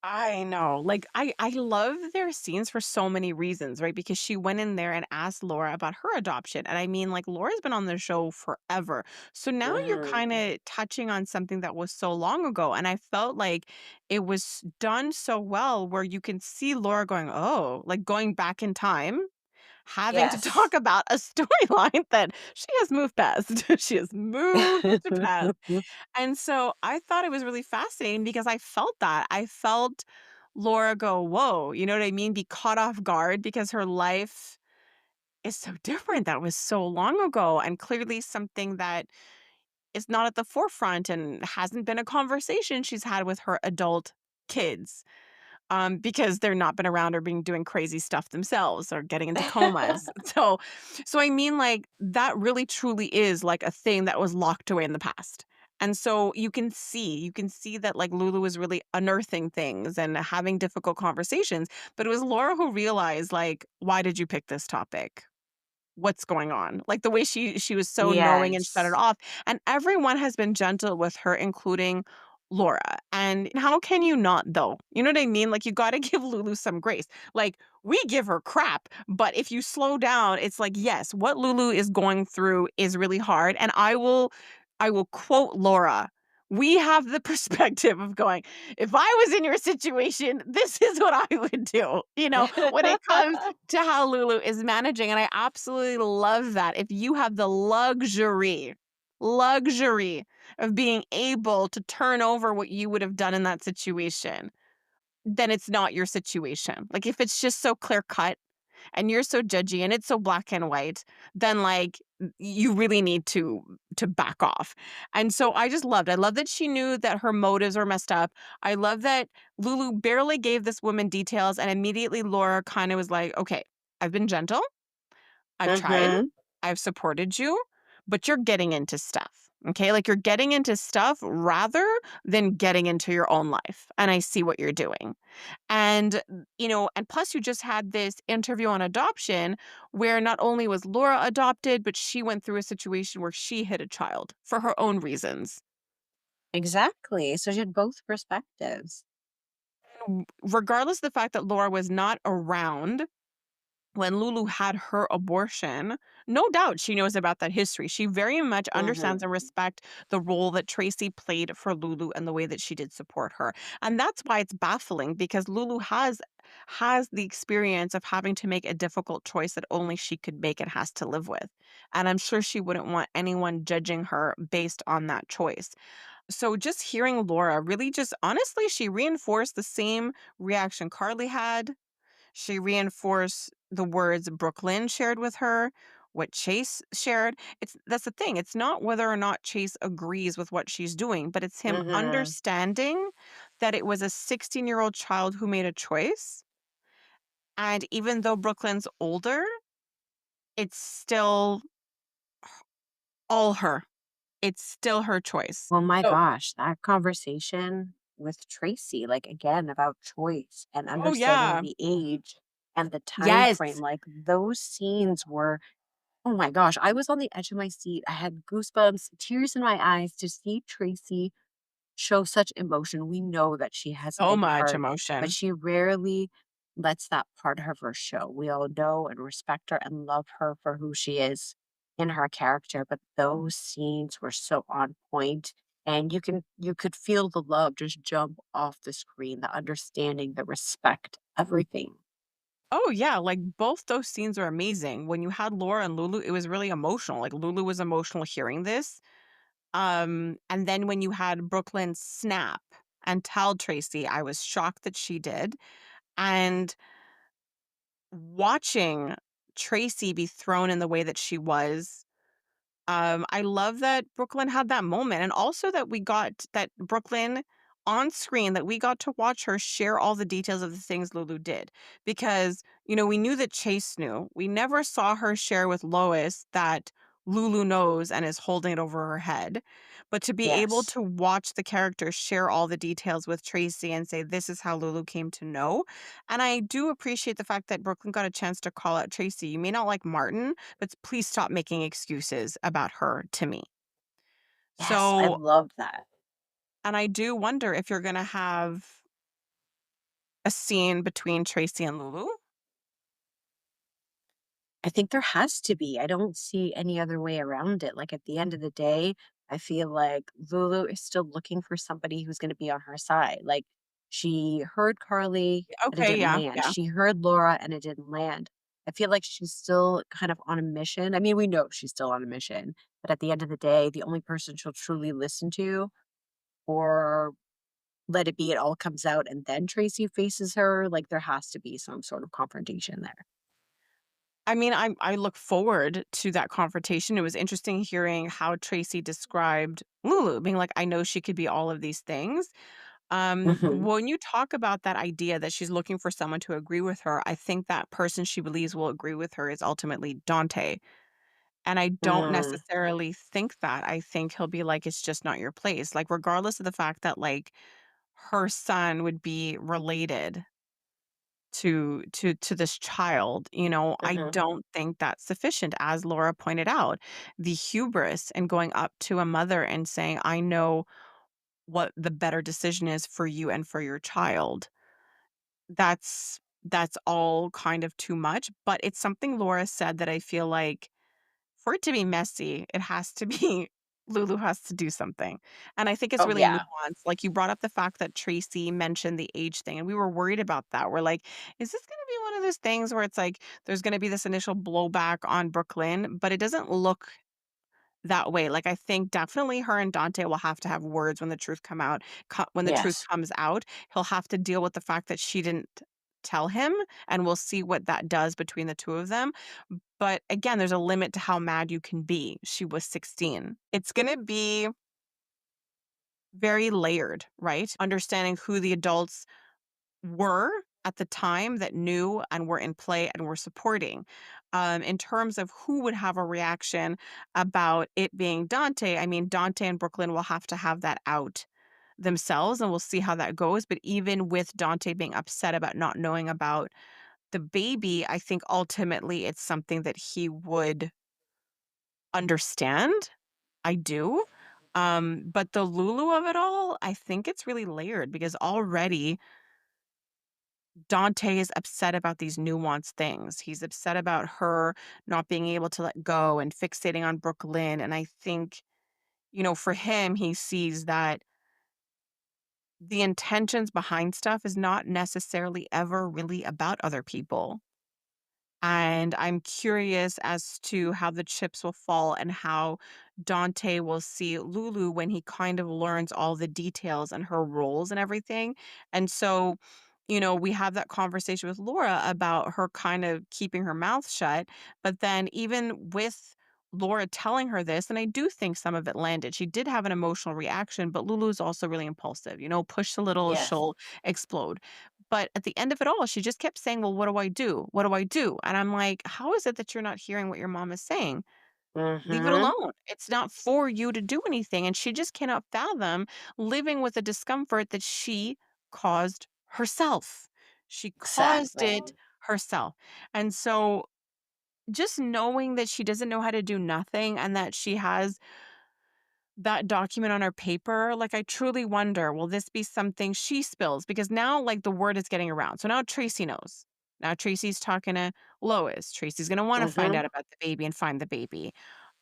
I know. Like I love their scenes for so many reasons, right? Because she went in there and asked Laura about her adoption. And I mean, like Laura's been on the show forever. So now you're kind Mhm. of touching on something that was so long ago. And I felt like it was done so well where you can see Laura going, "Oh," like going back in time, having to Yes. talk about a storyline that she has moved past. She has moved past. And so I thought it was really fascinating because I felt that. I felt Laura go, whoa, you know what I mean? Be caught off guard because her life is so different. That was so long ago. And clearly something that is not at the forefront and hasn't been a conversation she's had with her adult kids. Because they're not been around or being doing crazy stuff themselves or getting into comas. So I mean like that really truly is like a thing that was locked away in the past. And so you can see that like Lulu was really unearthing things and having difficult conversations, but it was Laura who realized like, why did you pick this topic? What's going on? Like the way she was so knowing and shut it Yes. off. And everyone has been gentle with her, including Laura. And how can you not though? You know what I mean? Like you got to give Lulu some grace. Like we give her crap, but if you slow down, it's like yes, what Lulu is going through is really hard and I will quote Laura. We have the perspective of going, if I was in your situation, this is what I would do, when it comes to how Lulu is managing. And I absolutely love that. If you have the luxury of being able to turn over what you would have done in that situation, then it's not your situation. Like if it's just so clear cut and you're so judgy and it's so black and white, then like you really need to back off. And so I love that she knew that her motives were messed up. I love that Lulu barely gave this woman details and immediately Laura kind of was like, "Okay, I've been gentle. I've tried. Mhm. I've supported you, but you're getting into stuff. Okay? Like you're getting into stuff rather than getting into your own life. And I see what you're doing." And, and plus you just had this interview on adoption where not only was Laura adopted, but she went through a situation where she hid a child for her own reasons. Exactly. So she had both perspectives. Regardless of the fact that Laura was not around when Lulu had her abortion, no doubt she knows about that history. She very much understands Mhm. and respect the role that Tracy played for Lulu and the way that she did support her. And that's why it's baffling because Lulu has the experience of having to make a difficult choice that only she could make and has to live with. And I'm sure she wouldn't want anyone judging her based on that choice. So just hearing Laura really just honestly, she reinforced the same reaction Carly had. She reinforced the words Brooklyn shared with her, what Chase shared. That's the thing. It's not whether or not Chase agrees with what she's doing, but it's him Mhm. understanding that it was a 16-year-old child who made a choice. And even though Brooklyn's older, it's still all her. It's still her choice. Well, my So, gosh, that conversation with Tracy, like again about choice and oh understanding yeah. the age and the time Yes. frame, like those scenes were, oh my gosh, I was on the edge of my seat. I had goosebumps, tears in my eyes to see Tracy show such emotion. We know that she has a So big much heart, but emotion. she rarely lets that part of her show. We all know and respect her and love her for who she is in her character, but those scenes were so on point and you could feel the love just jump off the screen, the understanding, the respect, everything. Oh yeah, like both those scenes are amazing. When you had Laura and Lulu, it was really emotional. Like Lulu was emotional hearing this. And then when you had Brooklyn snap and tell Tracy, I was shocked that she did. And watching Tracy be thrown in the way that she was, I love that Brooklyn had that moment, and also that we got that Brooklyn on screen, that we got to watch her share all the details of the things Lulu did. Because, we knew that Chase knew. We never saw her share with Lois that Lulu knows and is holding it over her head. But to be able Yes. to watch the character share all the details with Tracy and say, this is how Lulu came to know. And I do appreciate the fact that Brooklyn got a chance to call out Tracy. You may not like Martin, but please stop making excuses about her to me. Yes, I So, love that. and I do wonder if you're going to have a scene between Tracy and Lulu. I think there has to be. I don't see any other way around it. Like at the end of the day, I feel like Lulu is still looking for somebody who's going to be on her side. Like she heard Carly and it Okay, didn't yeah, land. yeah. She heard Laura and it didn't land. I feel like she's still kind of on a mission. I mean, we know she's still on a mission, but at the end of the day, the only person she'll truly listen to or let it be it all comes out and then Tracy faces her, like there has to be some sort of confrontation there. I mean, I look forward to that confrontation. It was interesting hearing how Tracy described Lulu, being like, I know she could be all of these things. Hmm. When you talk about that idea that she's looking for someone to agree with her, I think that person she believes will agree with her is ultimately Dante. And I don't Mm, necessarily think that. I think he'll be like, it's just not your place. Like, regardless of the fact that, like, her son would be related to this child, I mhm. don't think that's sufficient, as Laura pointed out. The hubris and going up to a mother and saying, I know what the better decision is for you and for your child. That's all kind of too much, but it's something Laura said that I feel like for it to be messy, it has to be Lulu has to do something, and I think it's Oh, really yeah. nuanced. Like, you brought up the fact that Tracy mentioned the age thing, and we were worried about that. We're like, "Is this gonna be one of those things where it's like, there's gonna be this initial blowback on Brooklyn?" But it doesn't look that way. Like, I think definitely her and Dante will have to have words when the truth come out when the truth Yes. comes out. He'll have to deal with the fact that she didn't tell him, and we'll see what that does between the 2 of them. But again, there's a limit to how mad you can be. She was 16. It's gonna be very layered, right? Understanding who the adults were at the time that knew and were in play and were supporting. In terms of who would have a reaction about it being Dante, I mean, Dante and Brooklyn will have to have that out themselves, and we'll see how that goes. But even with Dante being upset about not knowing about the baby, I think ultimately it's something that he would understand. I do. But the Lulu of it all, I think it's really layered because already Dante is upset about these nuanced things. He's upset about her not being able to let go and fixating on Brooklyn. And I think, for him, he sees that the intentions behind stuff is not necessarily ever really about other people. And I'm curious as to how the chips will fall and how Dante will see Lulu when he kind of learns all the details and her roles and everything. And so, we have that conversation with Laura about her kind of keeping her mouth shut. But then, even with Laura telling her this, and I do think some of it landed. She did have an emotional reaction, but Lulu's also really impulsive. Push a little, Yes. she'll explode. But at the end of it all, she just kept saying, "Well, what do I do? What do I do?" And I'm like, "How is it that you're not hearing what your mom is saying? Leave it Mhm. alone. It's not for you to do anything." And she just cannot fathom living with a discomfort that she caused herself. She caused Exactly. it herself. And so just knowing that she doesn't know how to do nothing and that she has that document on her paper, like, I truly wonder, will this be something she spills? Because now, like, the word is getting around. So now Tracy knows. Now Tracy's talking to Lois. Tracy's gonna wanna find Mhm. out about the baby and find the baby.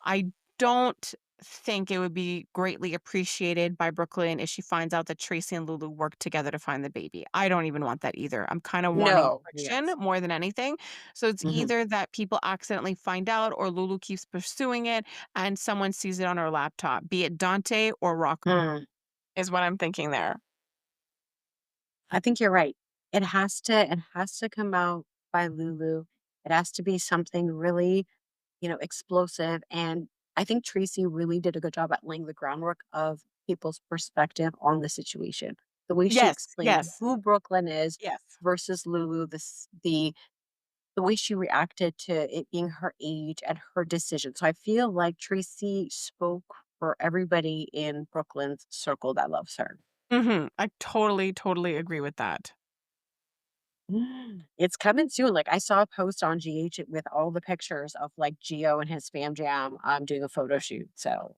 I don't think it would be greatly appreciated by Brooklyn if she finds out that Tracy and Lulu worked together to find the baby. I don't even want that either. I'm kinda wanting No. friction Yes. more than anything. So it's Mhm. either that people accidentally find out or Lulu keeps pursuing it and someone sees it on her laptop, be it Dante or Rocco, Mm. is what I'm thinking there. I think you're right. It has to come out by Lulu. It has to be something really, explosive. And I think Tracy really did a good job at laying the groundwork of people's perspective on the situation. The way she Yes, explained yes, who Brooklyn is yes. versus Lulu, the way she reacted to it being her age and her decision. So I feel like Tracy spoke for everybody in Brooklyn's circle that loves her. I totally, totally agree with that. It's coming soon. Like I saw a post on GH with all the pictures of like Geo and his fam jam doing a photo shoot. So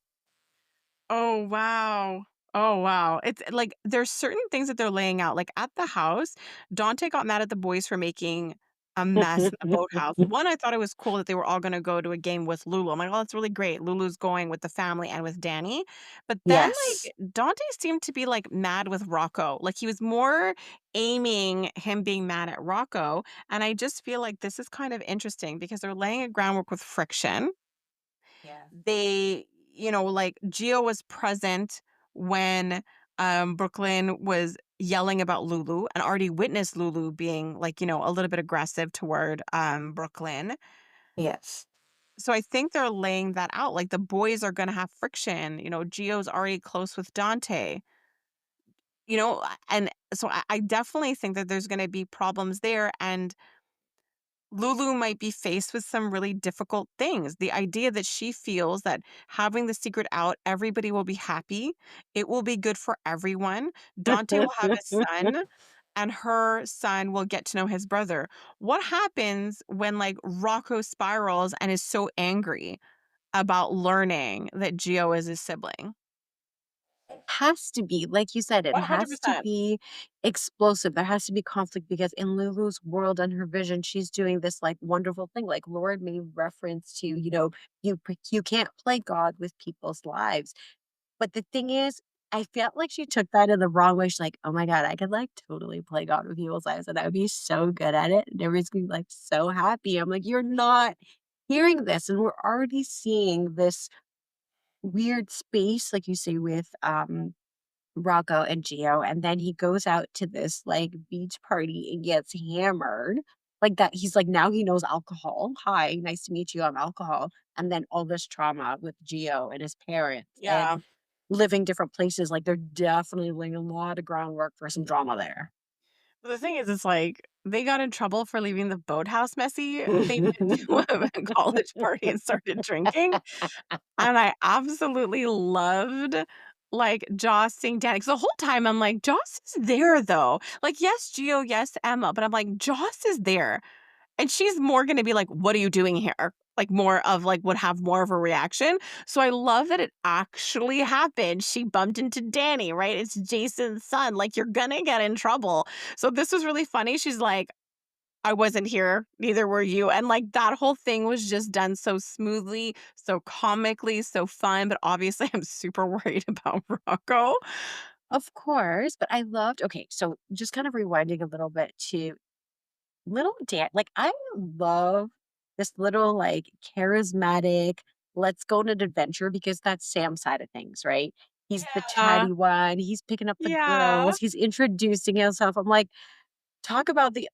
Oh, wow. Oh, wow. It's like there's certain things that they're laying out. Like at the house, Dante got mad at the boys for making a mess in the boathouse. One, I thought it was cool that they were all going to go to a game with Lulu. I'm like, oh, that's really great. Lulu's going with the family and with Danny. But then, Yes. like, Dante seemed to be like mad with Rocco. Like he was more aiming him being mad at Rocco. And I just feel like this is kind of interesting because they're laying a groundwork with friction. Yeah. Like Gio was present when Brooklyn was yelling about Lulu and already witnessed Lulu being like, a little bit aggressive toward Brooklyn. Yes. So I think they're laying that out. Like the boys are gonna have friction. Gio's already close with Dante. And so I definitely think that there's gonna be problems there. And Lulu might be faced with some really difficult things. The idea that she feels that having the secret out, everybody will be happy. It will be good for everyone. Dante will have a son, and her son will get to know his brother. What happens when, like, Rocco spirals and is so angry about learning that Gio is his sibling? Has to be, like you said, it has to 100%. be explosive. There has to be conflict because in Lulu's world and her vision, she's doing this like wonderful thing. Like Laura made reference to, you can't play God with people's lives. But the thing is, I felt like she took that in the wrong way. She's like, oh my God, I could like totally play God with people's lives and I would be so good at it. And everyone's gonna be like so happy. I'm like, you're not hearing this. And we're already seeing this weird space, like you say, with Rocco and Geo, and then he goes out to this like beach party and gets hammered. Like that, he's like, now he knows alcohol. Hi, nice to meet you. I'm alcohol. And then all this trauma with Geo and his parents Yeah. and living different places. Like they're definitely laying a lot of groundwork for some drama there. But the thing is, it's like they got in trouble for leaving the boathouse messy. They went to a college party and started drinking. And I absolutely loved, like, Joss seeing Danny. Because the whole time I'm like, "Joss is there, though." Like, yes, Gio, yes, Emma, but I'm like, "Joss is there." And she's more gonna be like, "What are you doing here?" Like, more of, like, would have more of a reaction. So I love that it actually happened. She bumped into Danny, right? It's Jason's son. Like, you're gonna get in trouble. So this was really funny. She's like, I wasn't here, neither were you. And like that whole thing was just done so smoothly, so comically, so fun. But obviously, I'm super worried about Rocco. Of course, but I loved okay, so just kind of rewinding a little bit to little Dan, like, I love this little, like, charismatic, let's go on an adventure because that's Sam's side of things, right? He's the Yeah. chatty one, he's picking up the Yeah. girls, he's introducing himself. I'm like, talk about the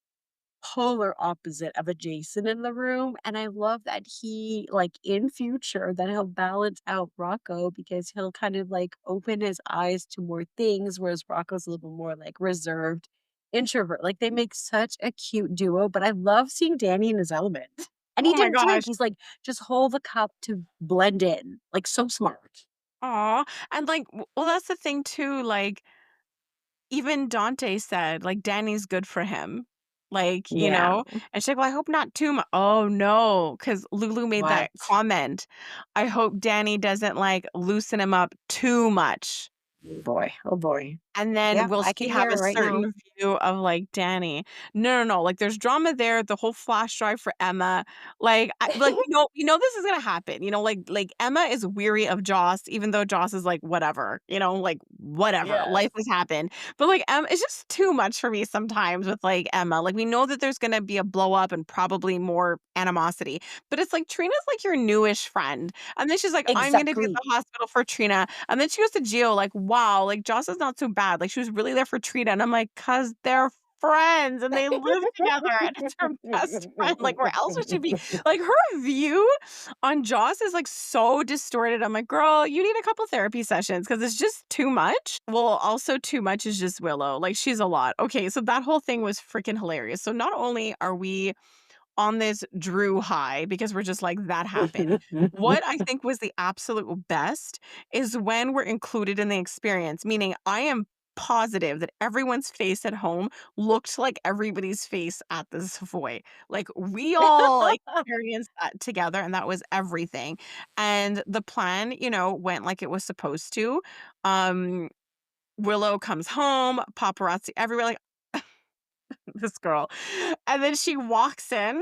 polar opposite of a Jason in the room, and I love that he, like, in future, that he'll balance out Rocco because he'll kind of, like, open his eyes to more things, whereas Rocco's a little more, like, reserved introvert. Like, they make such a cute duo, but I love seeing Danny in his element. And he Oh my didn't drink, gosh. he's like, "Just hold the cup to blend in." Like, so smart. Aw. And like, well, that's the thing too. Like, even Dante said, like, Danny's good for him. Like, Yeah. and she's like, well, I hope not too much. Oh no. Cause Lulu made What? that comment. I hope Danny doesn't like loosen him up too much. Boy, oh boy. And then Yep, will I she can have hear a it right now. certain view of, like, Danny? No, no, no, like, there's drama there, the whole flash drive for Emma, we know this is gonna happen, like, Emma is weary of Joss, even though Joss is like, "Whatever," like, "Whatever, Yes. life has happened." But, like, Emma it's just too much for me sometimes with, like, Emma, like, we know that there's gonna be a blow up and probably more animosity, but it's like, Trina's, like, your newish friend, and then she's like, "I'm gonna be at Exactly. the hospital for Trina," and then she goes to Gio like, "Wow, like, Joss is not so bad." Like, she was really there for Trina, and I'm like, "'Cause they're friends and they live together and it's her best friend." Like, where else would she be? Like, her view on Joss is, like, so distorted. I'm like, "Girl, you need a couple therapy sessions because it's just too much." Well, also too much is just Willow. Like, she's a lot. Okay, so that whole thing was freaking hilarious. So not only are we on this Drew high because we're just like, "That happened." What I think was the absolute best is when we're included in the experience, meaning I am positive that everyone's face at home looked like everybody's face at the Savoy. Like, we all experienced that together, and that was everything. And the plan, went like it was supposed to. Um, Willow comes home, paparazzi everywhere, like, this girl. And then she walks in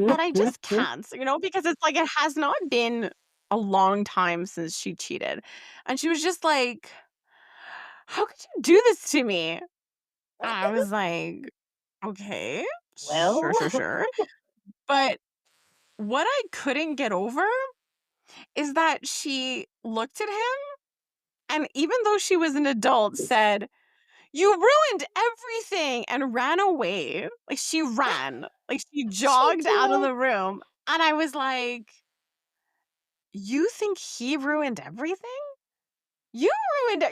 and I just can't, because it's like it has not been a long time since she cheated. And she was just like, "How could you do this to me?" And I was like, "Okay, Well, sure, sure, sure." But what I couldn't get over is that she looked at him and even though she was an adult, said, "You ruined everything," and ran away. Like she ran, like she she jogged out of did. the room. And I was like, "You think he ruined everything? You ruined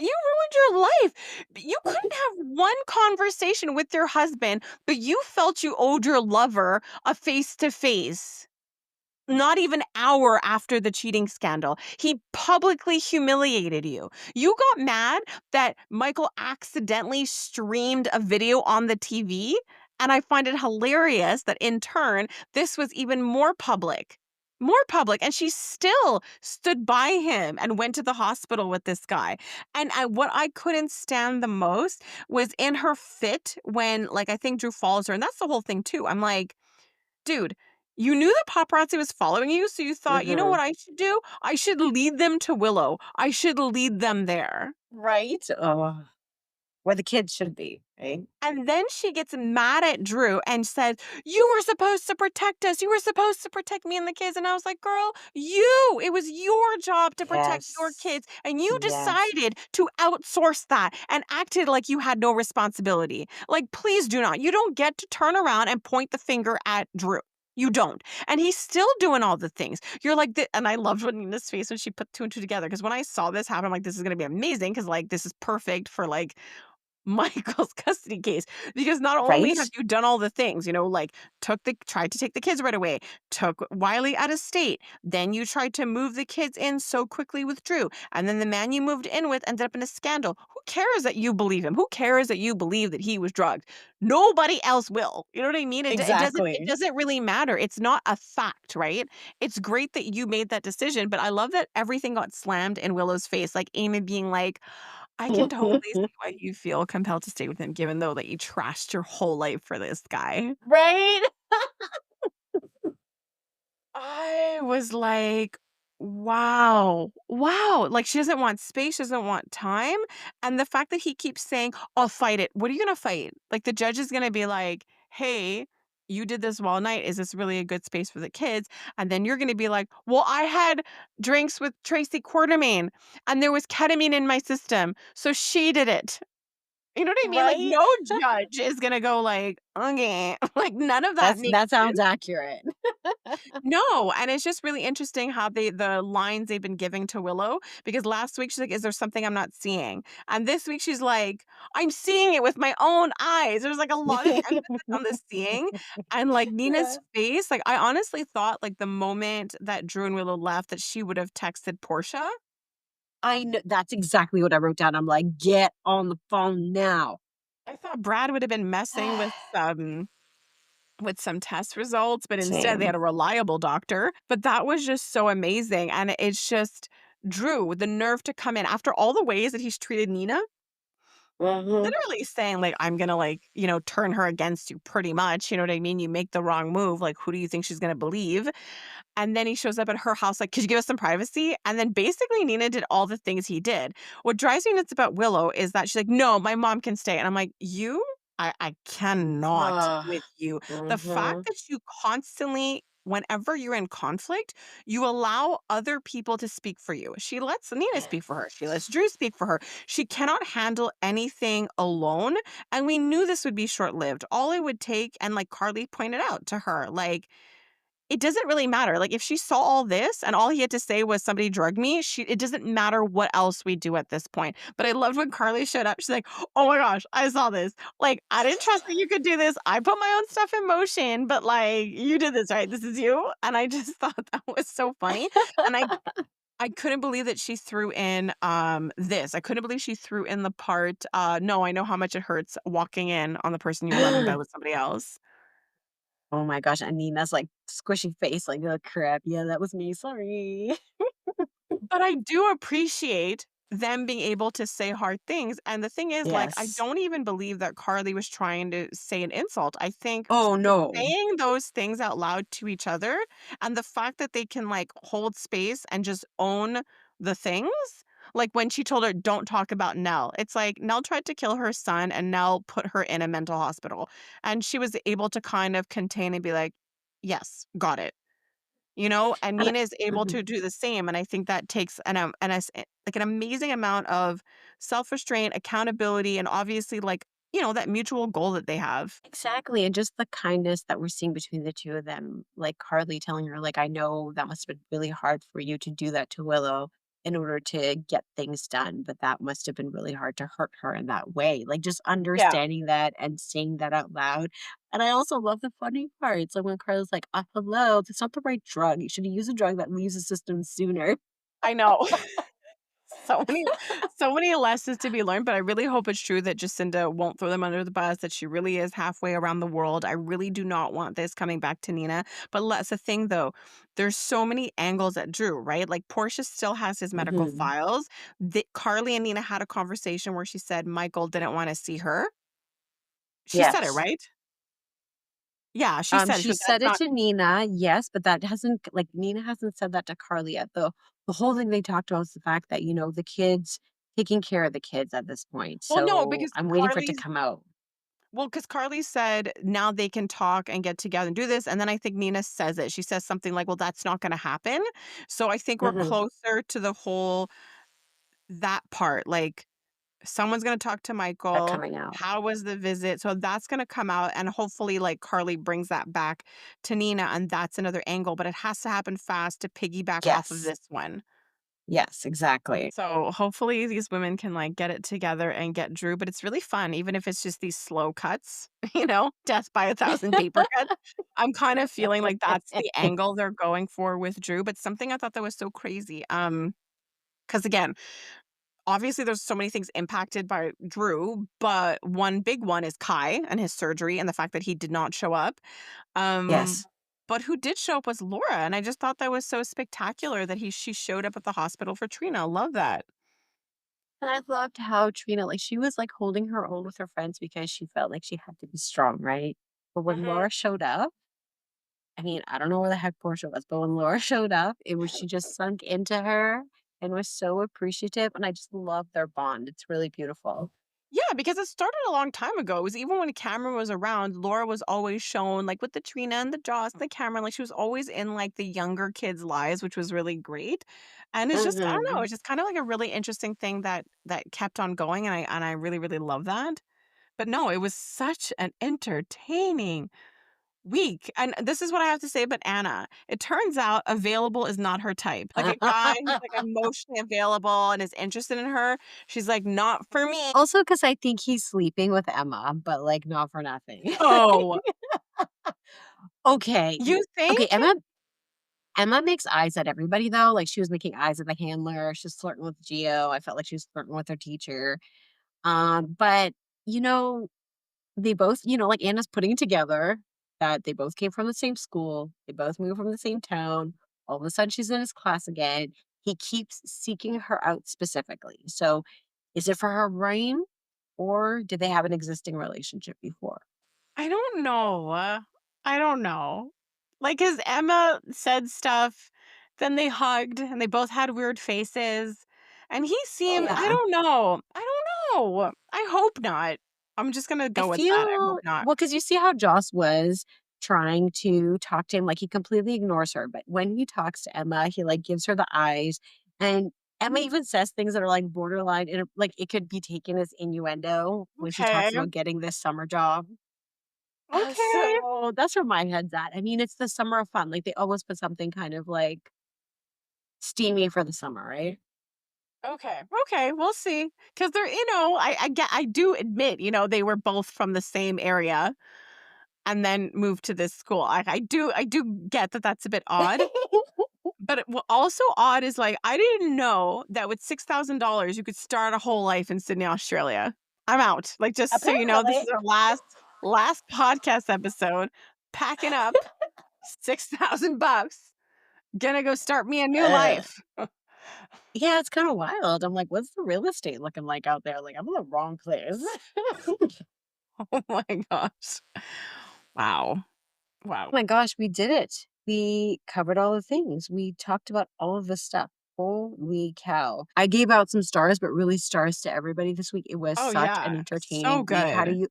your life. You couldn't have one conversation with your husband, but you felt you owed your lover a face-to-face. Not even hour after the cheating scandal. He publicly humiliated you. You got mad that Michael accidentally streamed a video on the TV, and I find it hilarious that in turn, this was even more public. more public, and she still stood by him and went to the hospital with this guy. And what I couldn't stand the most was in her fit when, like, I think Drew follows her, and that's the whole thing too. I'm like, dude, you knew the paparazzi was following you, so you thought, you know Hmm. what I should do? I should lead them to Willow. I should lead them there. Right? Oh, where the kids should be, right? And then she gets mad at Drew and says, "You were supposed to protect us. You were supposed to protect me and the kids." And I was like, "Girl, it was your job to protect your Yes. kids. And you Yes. decided to outsource that and acted like you had no responsibility. Like, please do not. You don't get to turn around and point the finger at Drew. You don't. And he's still doing all the things. You're like, and I loved what Nina's face when she put two and two together. Because when I saw this happen, I'm like, this is going to be amazing. Because, like, this is perfect for, like, Michael's custody case, because not only have Right? you done all the things, like tried to take the kids right away, took Wiley out of state, then you tried to move the kids in so quickly with Drew, and then the man you moved in with ended up in a scandal. Who cares that you believe him? Who cares that you believe that he was drugged? Nobody else will. You know what I mean? It Exactly. doesn't really matter. It's not a fact, right? It's great that you made that decision, but I love that everything got slammed in Willow's face, like Amy being like, I can totally see why you feel compelled to stay with him given though that you trashed your whole life for this guy. Right? I was like, wow, wow. Like, she doesn't want space, she doesn't want time. And the fact that he keeps saying, I'll fight it. What are you going to fight? Like, the judge is going to be like, hey, you did this all night. Is this really a good space for the kids? And then you're going to be like, well, I had drinks with Tracy Quartermain and there was ketamine in my system. So she did it. You know what I mean? Like, Right? no judge is gonna go like, "Okay." Like, none of that makes That sounds sense. accurate. No, and it's just really interesting how the lines they've been giving to Willow, because last week she's like, "Is there something I'm not seeing?" And this week she's like, "I'm seeing it with my own eyes." There's, like, a lot of emphasis on the seeing, and, like, Yeah. Nina's face, like, I honestly thought, like, the moment that Drew and Willow left that she would have texted Portia. I know that's exactly what I wrote down. I'm like, "Get on the phone now." I thought Brad would have been messing with some test results, but instead they had Same. a reliable doctor. But that was just so amazing. And it's just Drew, the nerve to come in after all the ways that he's treated Nina, Mhm. literally saying, like, I'm gonna like, turn her against you pretty much. You know what I mean? You make the wrong move. Like, who do you think she's gonna believe? And then he shows up at her house, like, could you give us some privacy? And then basically Nina did all the things he did. What drives me nuts about Willow is that she's like, no, my mom can stay. And I'm like, I cannot with you. The fact Mhm. that you constantly, whenever you're in conflict, you allow other people to speak for you. She lets Nina speak for her. She lets Drew speak for her. She cannot handle anything alone. And we knew this would be short lived. All it would take, and like Carly pointed out to her, like, it doesn't really matter. Like, if she saw all this and all he had to say was somebody drugged me, it doesn't matter what else we do at this point. But I loved when Carly showed up. She's like, oh my gosh, I saw this. Like, I didn't trust that you could do this. I put my own stuff in motion, but like, you did this, right? This is you. And I just thought that was so funny. And I couldn't believe that she threw in this. I couldn't believe she threw in the part, no, I know how much it hurts walking in on the person you love in bed with somebody else. Oh my gosh, and Nina's, like, squishy face, like, "Oh, crap. Yeah, that was me. Sorry." But I do appreciate them being able to say hard things, and the thing is, like, I Yes. don't even believe that Carly was trying to say an insult. I think Oh, no. saying those things out loud to each other, and the fact that they can, like, hold space and just own the things, like, when she told her, "Don't talk about Nell," it's like, Nell tried to kill her son, and Nell put her in a mental hospital, and she was able to kind of contain and be like, "Yes, got it." And And Nina is able mhm. to do the same, and I think that takes like, an amazing amount of self-restraint, accountability, and obviously, like, that mutual goal that they have. Exactly, and just the kindness that we're seeing between the 2 of them, like, Carly telling her, like, "I know that must have been really hard for you to do that to Willow in order to get things done, but that must have been really hard to hurt her in that way." Like, just Yeah, understanding that and saying that out loud, and I also love the funny parts, like, when Carly's like, hello, that's not the right drug. You should use a drug that leaves the system sooner." I know. so many lessons to be learned, but I really hope it's true that Jacinda won't throw them under the bus, that she really is halfway around the world. I really do not want this coming back to Nina. But that's the thing though. There's so many angles at Drew, right? Like Portia still has his medical Mhm. files. Carly and Nina had a conversation where she said Michael didn't want to see her. She said it, Yes. right? Yeah, she said it. She She goes, that's said it not to Nina, yes, but that hasn't like Nina hasn't said that to Carly yet. The whole thing they talked about was the fact that, the kids taking care of the kids at this point. well, no, So because I'm waiting for it to come out. Because Carly said now they can talk and get together and do this. And then I think Nina says it. She says something like, well, that's not going to happen. So I think we're Mhm. closer to the whole that part. Like someone's going to talk to That Michael. coming out. How was the visit? So that's going to come out. And hopefully, like Carly brings that back to Nina. And that's another angle. But it has to happen fast to piggyback off of Yes. this one. Yes, exactly. So hopefully these women can like get it together and get Drew, but it's really fun, even if it's just these slow cuts, death by a thousand paper cuts. I'm kind of feeling like that's the angle they're going for with Drew, but something I thought that was so crazy. Because again, obviously there's so many things impacted by Drew, but one big one is Kai and his surgery and the fact that he did not show up. Um, Yes. but who did show up was Laura, and I just thought that was so spectacular that she showed up at the hospital for Trina. Love that. And I loved how Trina, like, she was like holding her own with her friends because she felt like she had to be strong, right? But when Mhm. Laura showed up, I mean, I don't know where the heck Portia was, but when Laura showed up, she just sunk into her and was so appreciative. And I just love their bond. It's really beautiful. Yeah, because it started a long time ago. It was even when Cameron was around, Laura was always shown like with the Trina and the Joss and the Cameron, like she was always in like the younger kids' lives, which was really great. And it's just I don't know, Hmm. it's just kind of like a really interesting thing that kept on going and I really, really love that. But no, it was such an entertaining week. And this is what I have to say about Anna. It turns out available is not her type. Like a guy who's like emotionally available and is interested in her, she's like, not for me. Also, because I think he's sleeping with Emma, but like not for nothing. Oh, Okay. you Okay, think? Emma makes eyes at everybody though. Like she was making eyes at the handler. She's flirting with Gio. I felt like she was flirting with her teacher. But you know, they both, like Anna's putting it together that they both came from the same school. They both moved from the same town. All of a sudden she's in his class again. He keeps seeking her out specifically. So is it for her brain or did they have an existing relationship before? I don't know. I don't know. Like, cause Emma said stuff, then they hugged, and they both had weird faces, and he seemed I Yeah. don't know. I don't know. I hope not. I'm just gonna I go with that. I hope feel not. well, because you see how Joss was trying to talk to him, like he completely ignores her. But when he talks to Emma, he like gives her the eyes. And Emma even says things that are like borderline like it could be taken as innuendo when she Okay. talks about getting this summer job. Okay. So that's where my head's at. I mean, it's the summer of fun. Like they always put something kind of like steamy for the summer, right? Okay. Okay. We'll see. Cause they're, I do admit, they were both from the same area and then moved to this school. I do get that that's a bit odd. But what also odd is, like, I didn't know that with $6,000 you could start a whole life in Sydney, Australia. I'm out. Like, just so you know, this Apparently. is our last podcast episode. Packing up 6,000 bucks. Gonna go start me a new Uh, life. yeah, it's kind of wild. I'm like, what's the real estate looking like out there? Like, I'm in the wrong place. Oh my gosh. Wow. Oh Wow. my gosh, we did it. We covered all the things. We talked about all of this stuff. Holy cow. I gave out some stars, but really stars to everybody this week. It was Oh, such an yeah. So entertaining week. How do good. you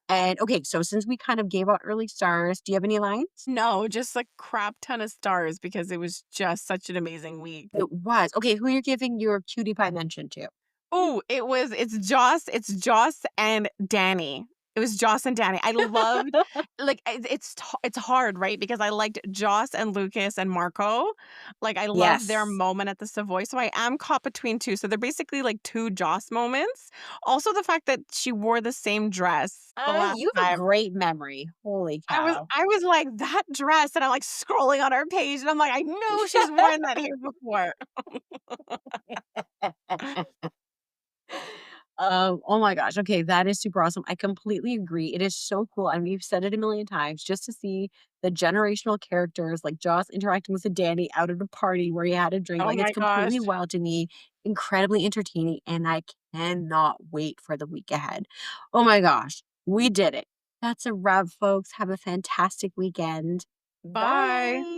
and okay, so since we kind of gave out early stars, do you have any lines? No, just a crap ton of stars because it was just such an amazing week. It was. Okay, who you're giving your cutie pie mention to? Oh, it's Joss and Danny. It was Joss and Danny. I loved like it's hard, right? Because I liked Joss and Lucas and Marco. Like I loved their Yes. moment at the Savoy. So I am caught between two. So they're basically like two Joss moments. Also the fact that she wore the same dress the last You have a time. great memory. Holy I was cow. I was like, that dress, and I'm like scrolling on her page, and I'm like, I know she's worn that here before. Oh my gosh. Okay, that is super awesome. I completely agree. It is so cool. And we've said it a million times just to see the generational characters like Joss interacting with the Danny out at a party where he had a drink. Oh Like it's my gosh. completely wild to me, incredibly entertaining, and I cannot wait for the week ahead. Oh my gosh, we did it. That's a wrap, folks. Have a fantastic weekend. Bye. Bye.